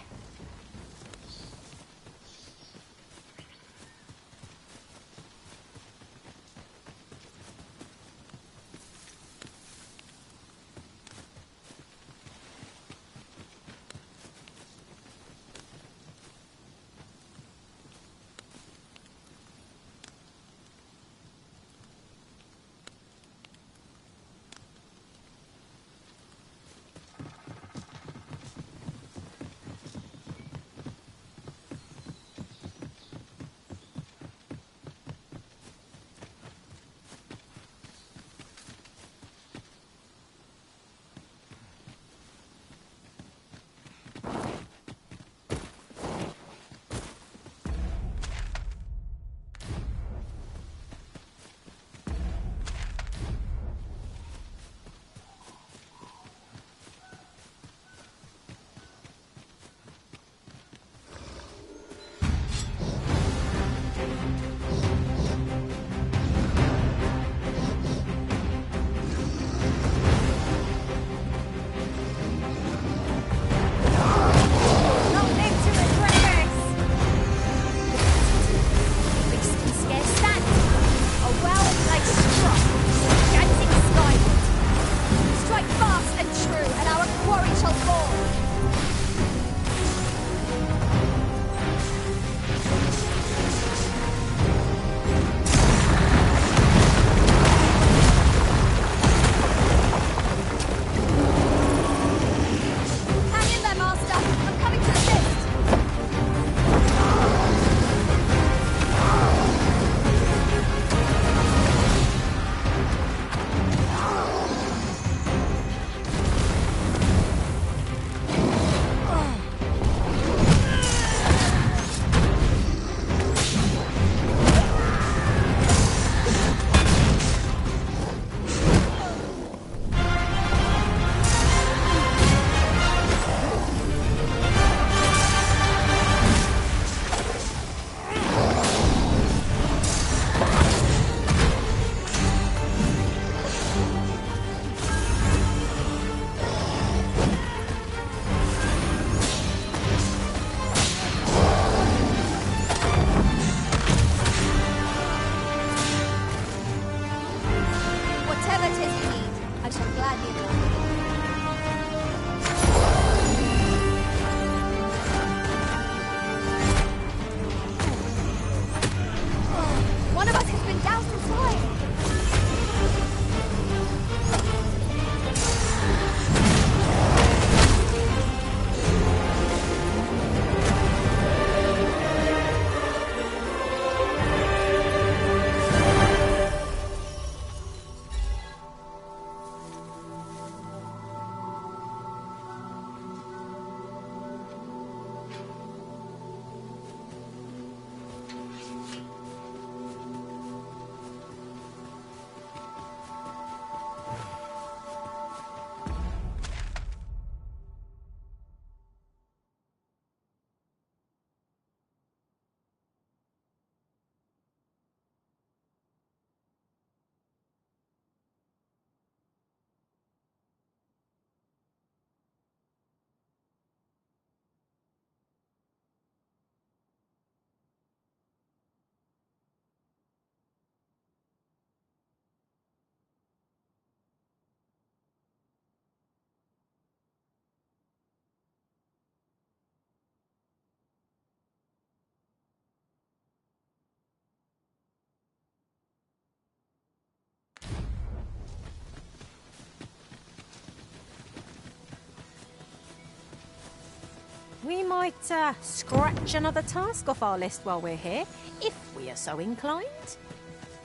We might scratch another task off our list while we're here, if we are so inclined.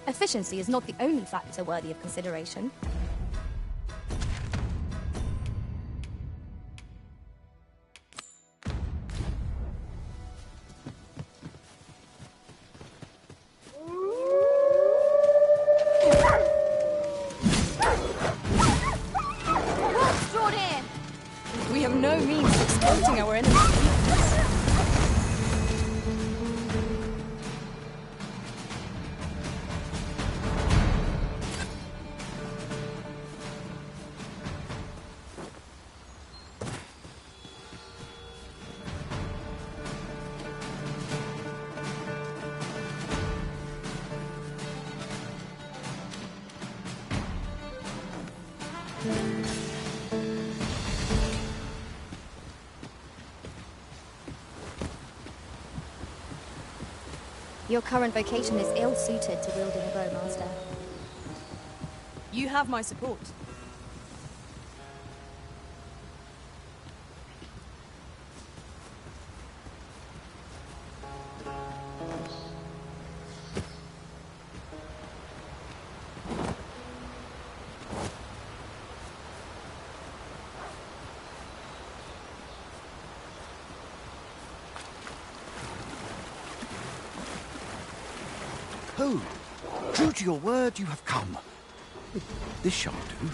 Efficiency is not the only factor worthy of consideration. We have no means of exploiting our enemies' weakness. Your current vocation is ill-suited to wielding a bow, Master. You have my support. Oh, true to your word, you have come. This shan't do.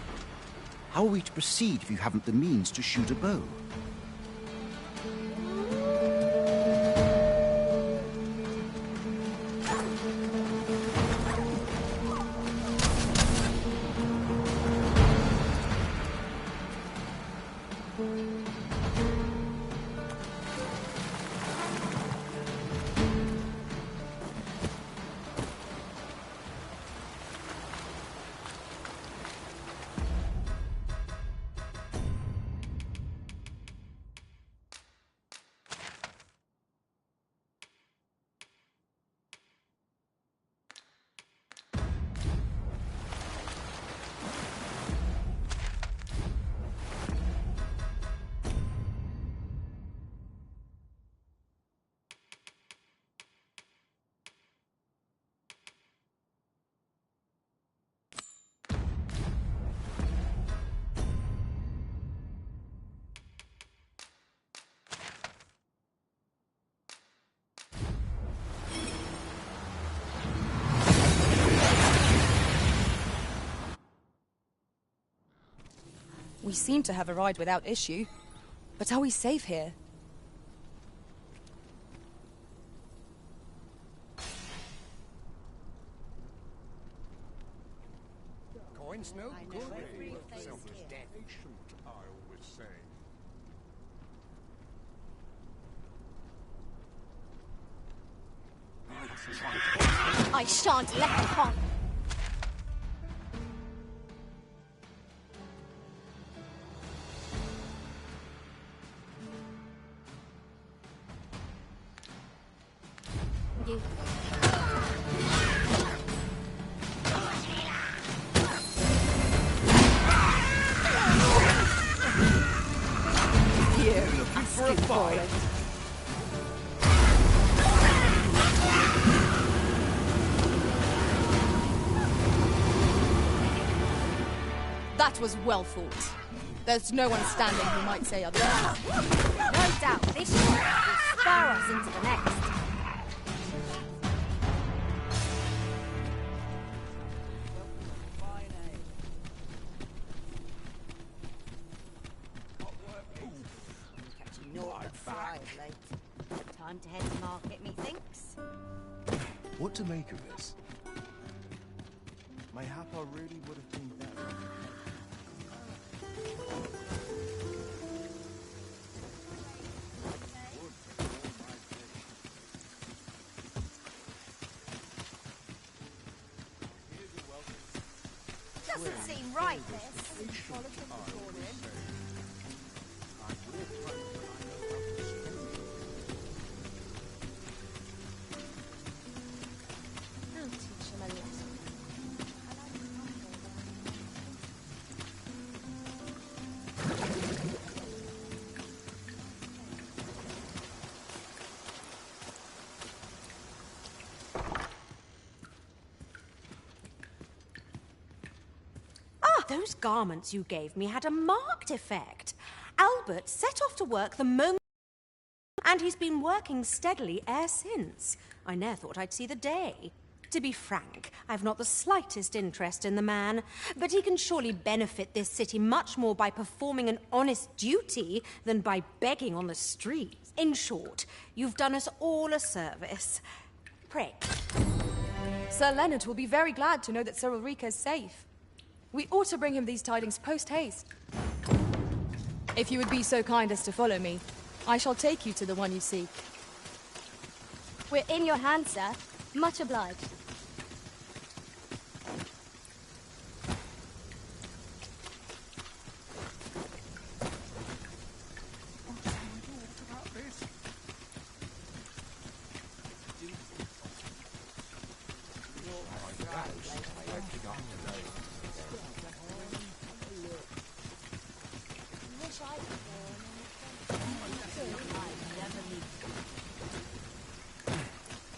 How are we to proceed if you haven't the means to shoot a bow? We seem to have arrived without issue. But are we safe here? Coins no good. Selfless death. Patient, I always say. I shan't let them harm. You. Here, looking for a fight. That was well fought. There's no one standing who might say otherwise. No doubt this will spur us into the next. Time to head to market, methinks. What to make of this? Mayhap I really would have been better. Doesn't seem right, this. I'll teach him a lesson. Those garments you gave me had a marked effect. Albert set off to work the moment, and he's been working steadily e'er since. I ne'er thought I'd see the day. To be frank, I've not the slightest interest in the man, but he can surely benefit this city much more by performing an honest duty than by begging on the streets. In short, you've done us all a service. Pray. Sir Leonard will be very glad to know that Sir Ulrika is safe. We ought to bring him these tidings post-haste. If you would be so kind as to follow me, I shall take you to the one you seek. We're in your hands, sir. Much obliged.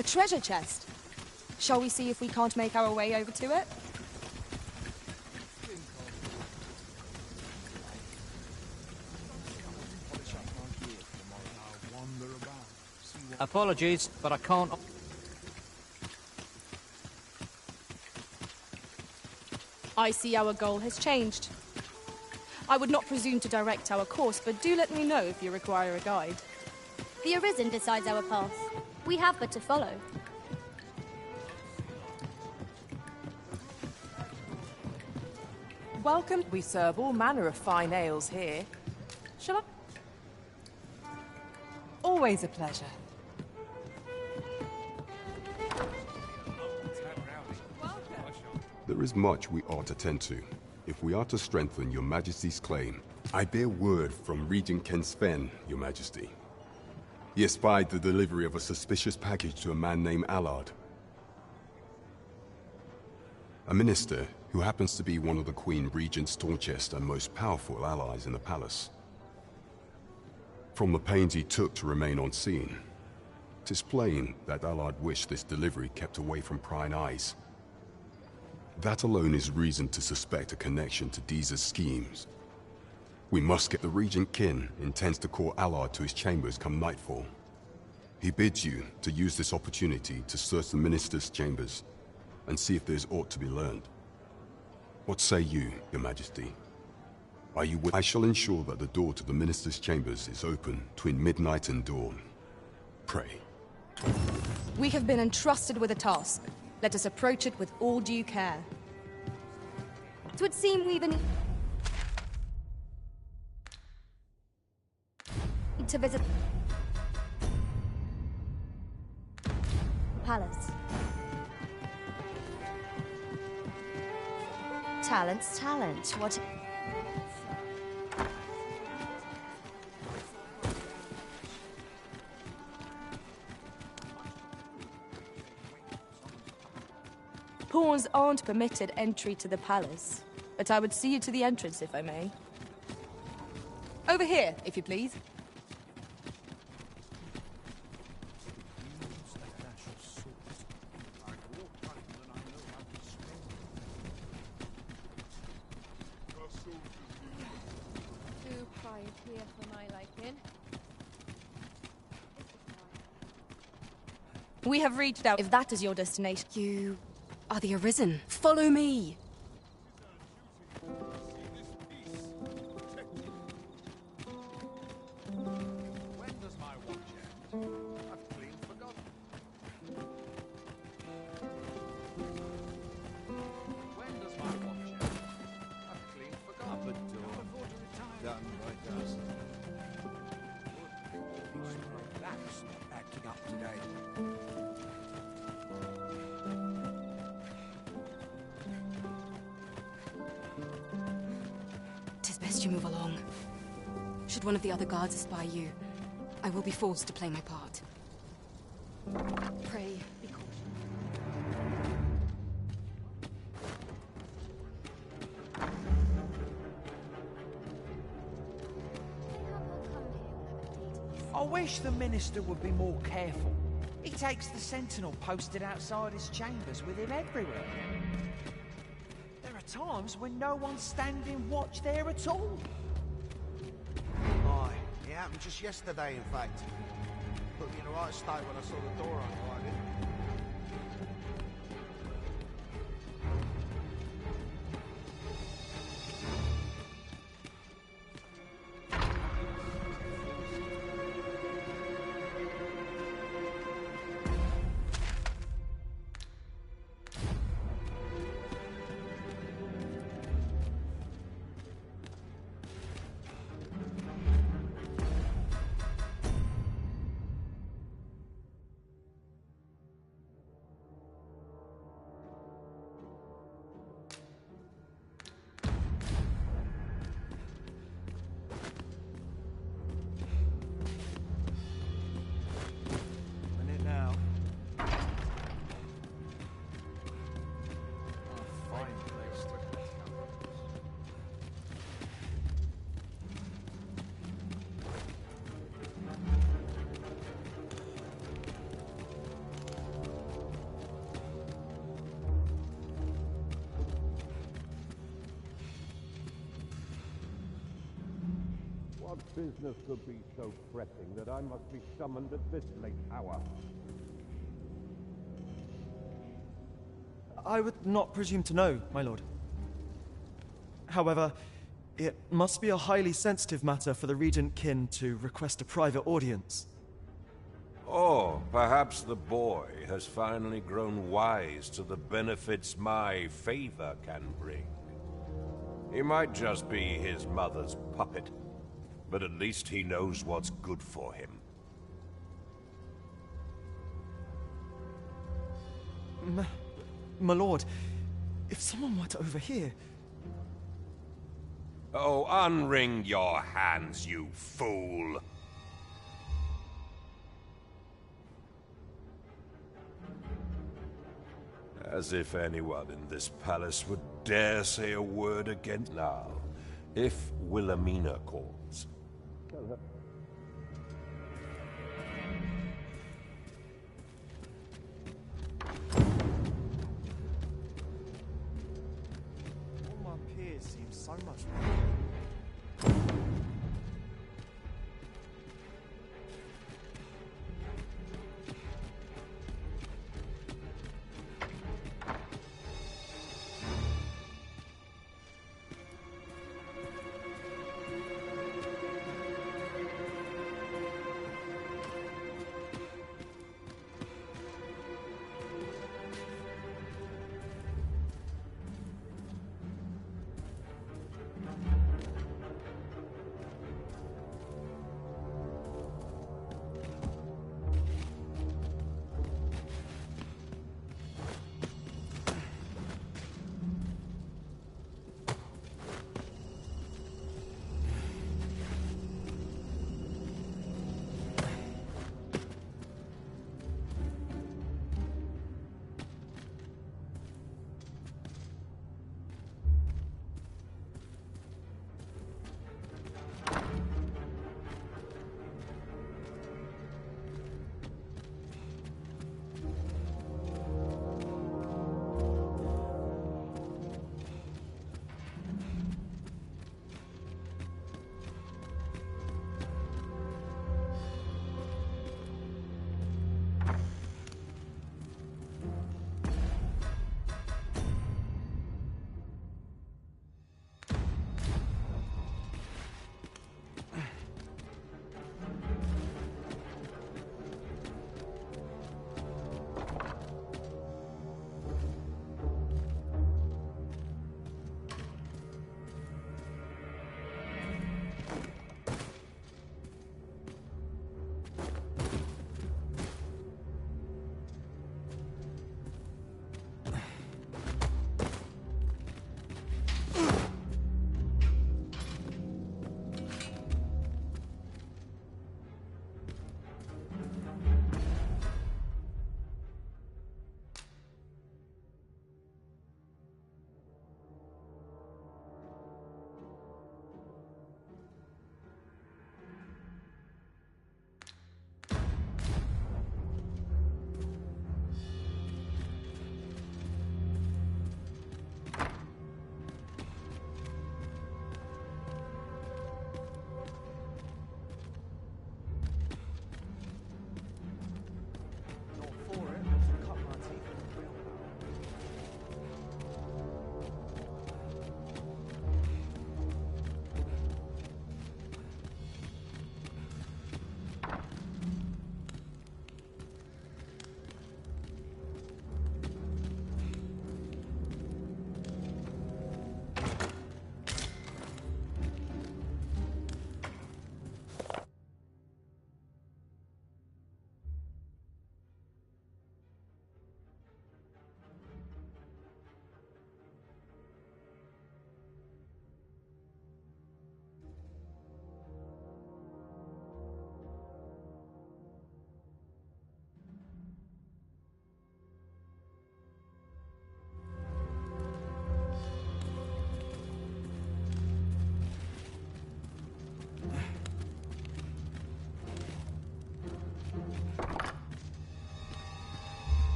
A treasure chest. Shall we see if we can't make our way over to it? Apologies, but I can't... I see our goal has changed. I would not presume to direct our course, but do let me know if you require a guide. The Arisen decides our path. We have but to follow. Welcome. We serve all manner of fine ales here. Shall I? Always a pleasure. There is much we ought to tend to. If we are to strengthen your Majesty's claim, I bear word from Regent Ken Sven, your Majesty. He espied the delivery of a suspicious package to a man named Allard. A minister who happens to be one of the Queen Regent's staunchest and most powerful allies in the palace. From the pains he took to remain on scene, 'tis plain that Allard wished this delivery kept away from prying eyes. That alone is reason to suspect a connection to Dd2's schemes. We must get the Regent Kin intends to call Allard to his chambers come nightfall. He bids you to use this opportunity to search the minister's chambers and see if there's aught to be learned. What say you, your Majesty? Are you I shall ensure that the door to the minister's chambers is open between midnight and dawn. Pray. We have been entrusted with a task. Let us approach it with all due care. It would seem we've been to visit palace. Talent's talent. What? Pawns aren't permitted entry to the palace, but I would see you to the entrance if I may. Over here, if you please. Too quiet here for my liking. We have reached out. If that is your destination, you are the Arisen. Follow me. When does my watch end? I've clean forgotten. When does my watch end? I've clean forgotten. Up at dawn. Done right us. That's not acting up today. Tis best you move along. Should one of the other guards espy you, I will be forced to play my part. Pray, be cautious. I wish the minister would be more careful. He takes the sentinel posted outside his chambers with him everywhere. There are times when no one's standing watch there at all. Aye, it happened just yesterday, in fact. Put me in the right state when I saw the door unguarded. What business could be so pressing that I must be summoned at this late hour? I would not presume to know, my lord. However, it must be a highly sensitive matter for the Regent Kin to request a private audience. Or perhaps the boy has finally grown wise to the benefits my favor can bring. He might just be his mother's puppet, but at least he knows what's good for him. My lord, if someone were to overhear... Oh, unwring your hands, you fool! As if anyone in this palace would dare say a word against now. If Wilhelmina calls, tell her. All my peers seem so much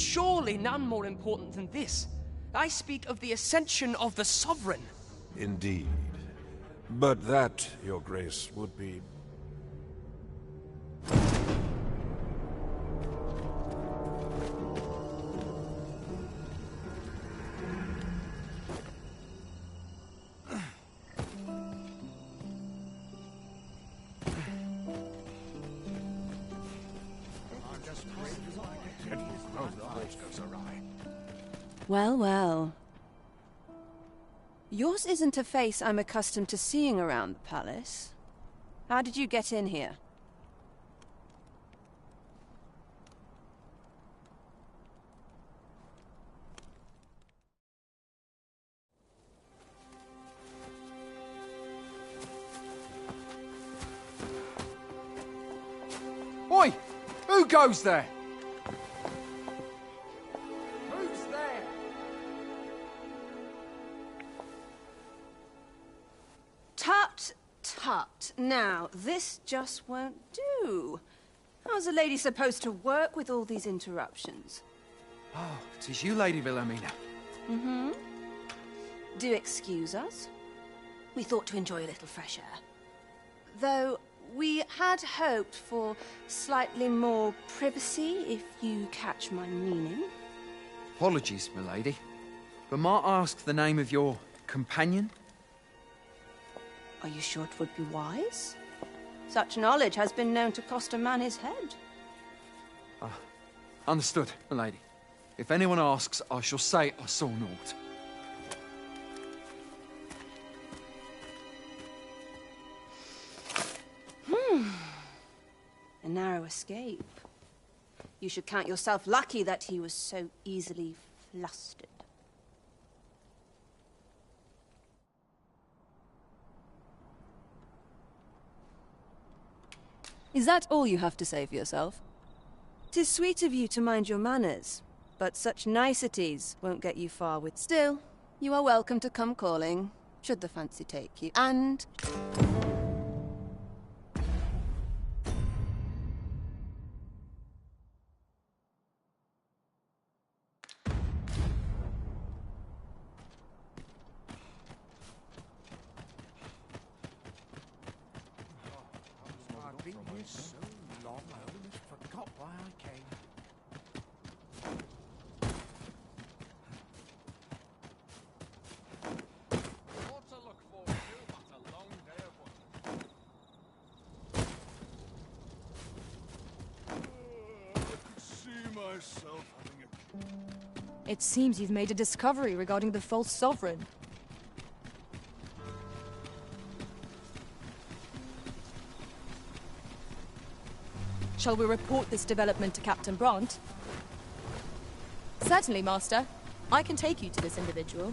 surely none more important than this. I speak of the ascension of the Sovereign. Indeed. But that, Your Grace, would be... Well, well. Yours isn't a face I'm accustomed to seeing around the palace. How did you get in here? Oi! Who goes there? Tut, tut. Now, this just won't do. How's a lady supposed to work with all these interruptions? Oh, 'tis you, Lady Wilhelmina. Mm-hmm. Do excuse us. We thought to enjoy a little fresh air. Though, we had hoped for slightly more privacy, if you catch my meaning. Apologies, milady. But might I ask the name of your companion? Are you sure it would be wise? Such knowledge has been known to cost a man his head. Understood, milady. If anyone asks, I shall say I saw naught. A narrow escape. You should count yourself lucky that he was so easily flustered. Is that all you have to say for yourself? 'Tis sweet of you to mind your manners, but such niceties won't get you far with... Still, you are welcome to come calling, should the fancy take you, and... I've been here so long, I almost forgot why I came. What to look forward to, but a long day of work. I could see myself having a... It seems you've made a discovery regarding the false sovereign. Shall we report this development to Captain Brandt? Certainly, Master. I can take you to this individual.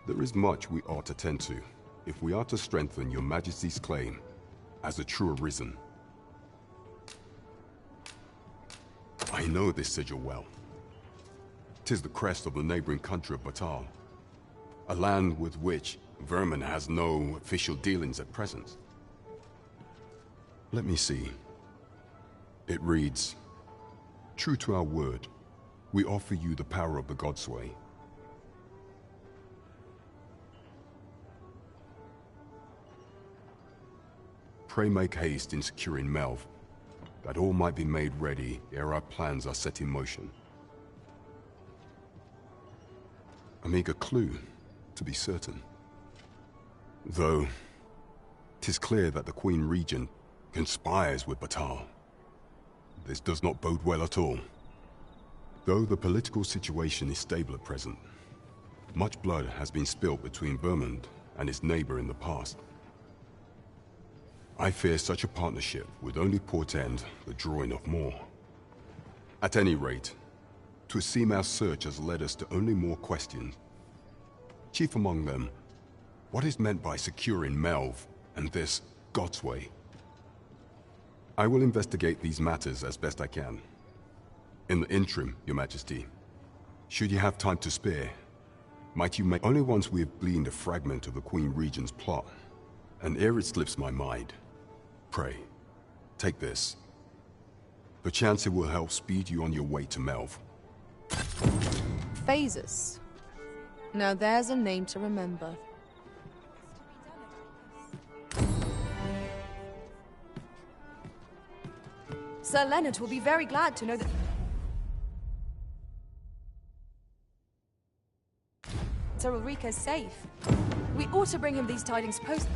There is much we ought to tend to, if we are to strengthen your Majesty's claim as a true Arisen. I know this sigil well. 'Tis the crest of the neighboring country of Batal, a land with which Vermin has no official dealings at present. Let me see. It reads, "True to our word, we offer you the power of the Godsway. Pray make haste in securing Melv, that all might be made ready ere our plans are set in motion." A meager clue, to be certain. Though, 'tis clear that the Queen Regent conspires with Batal. This does not bode well at all. Though the political situation is stable at present, much blood has been spilt between Vermund and his neighbor in the past. I fear such a partnership would only portend the drawing of more. At any rate, 'twould seem our search has led us to only more questions. Chief among them, what is meant by securing Melve and this God's Way? I will investigate these matters as best I can. In the interim, Your Majesty, should you have time to spare, might you make only once we have gleaned a fragment of the Queen Regent's plot, and ere it slips my mind, pray, take this. Perchance it will help speed you on your way to Melve. Phases. Now there's a name to remember. Sir Leonard will be very glad to know that... Sir Ulrika is safe. We ought to bring him these tidings post...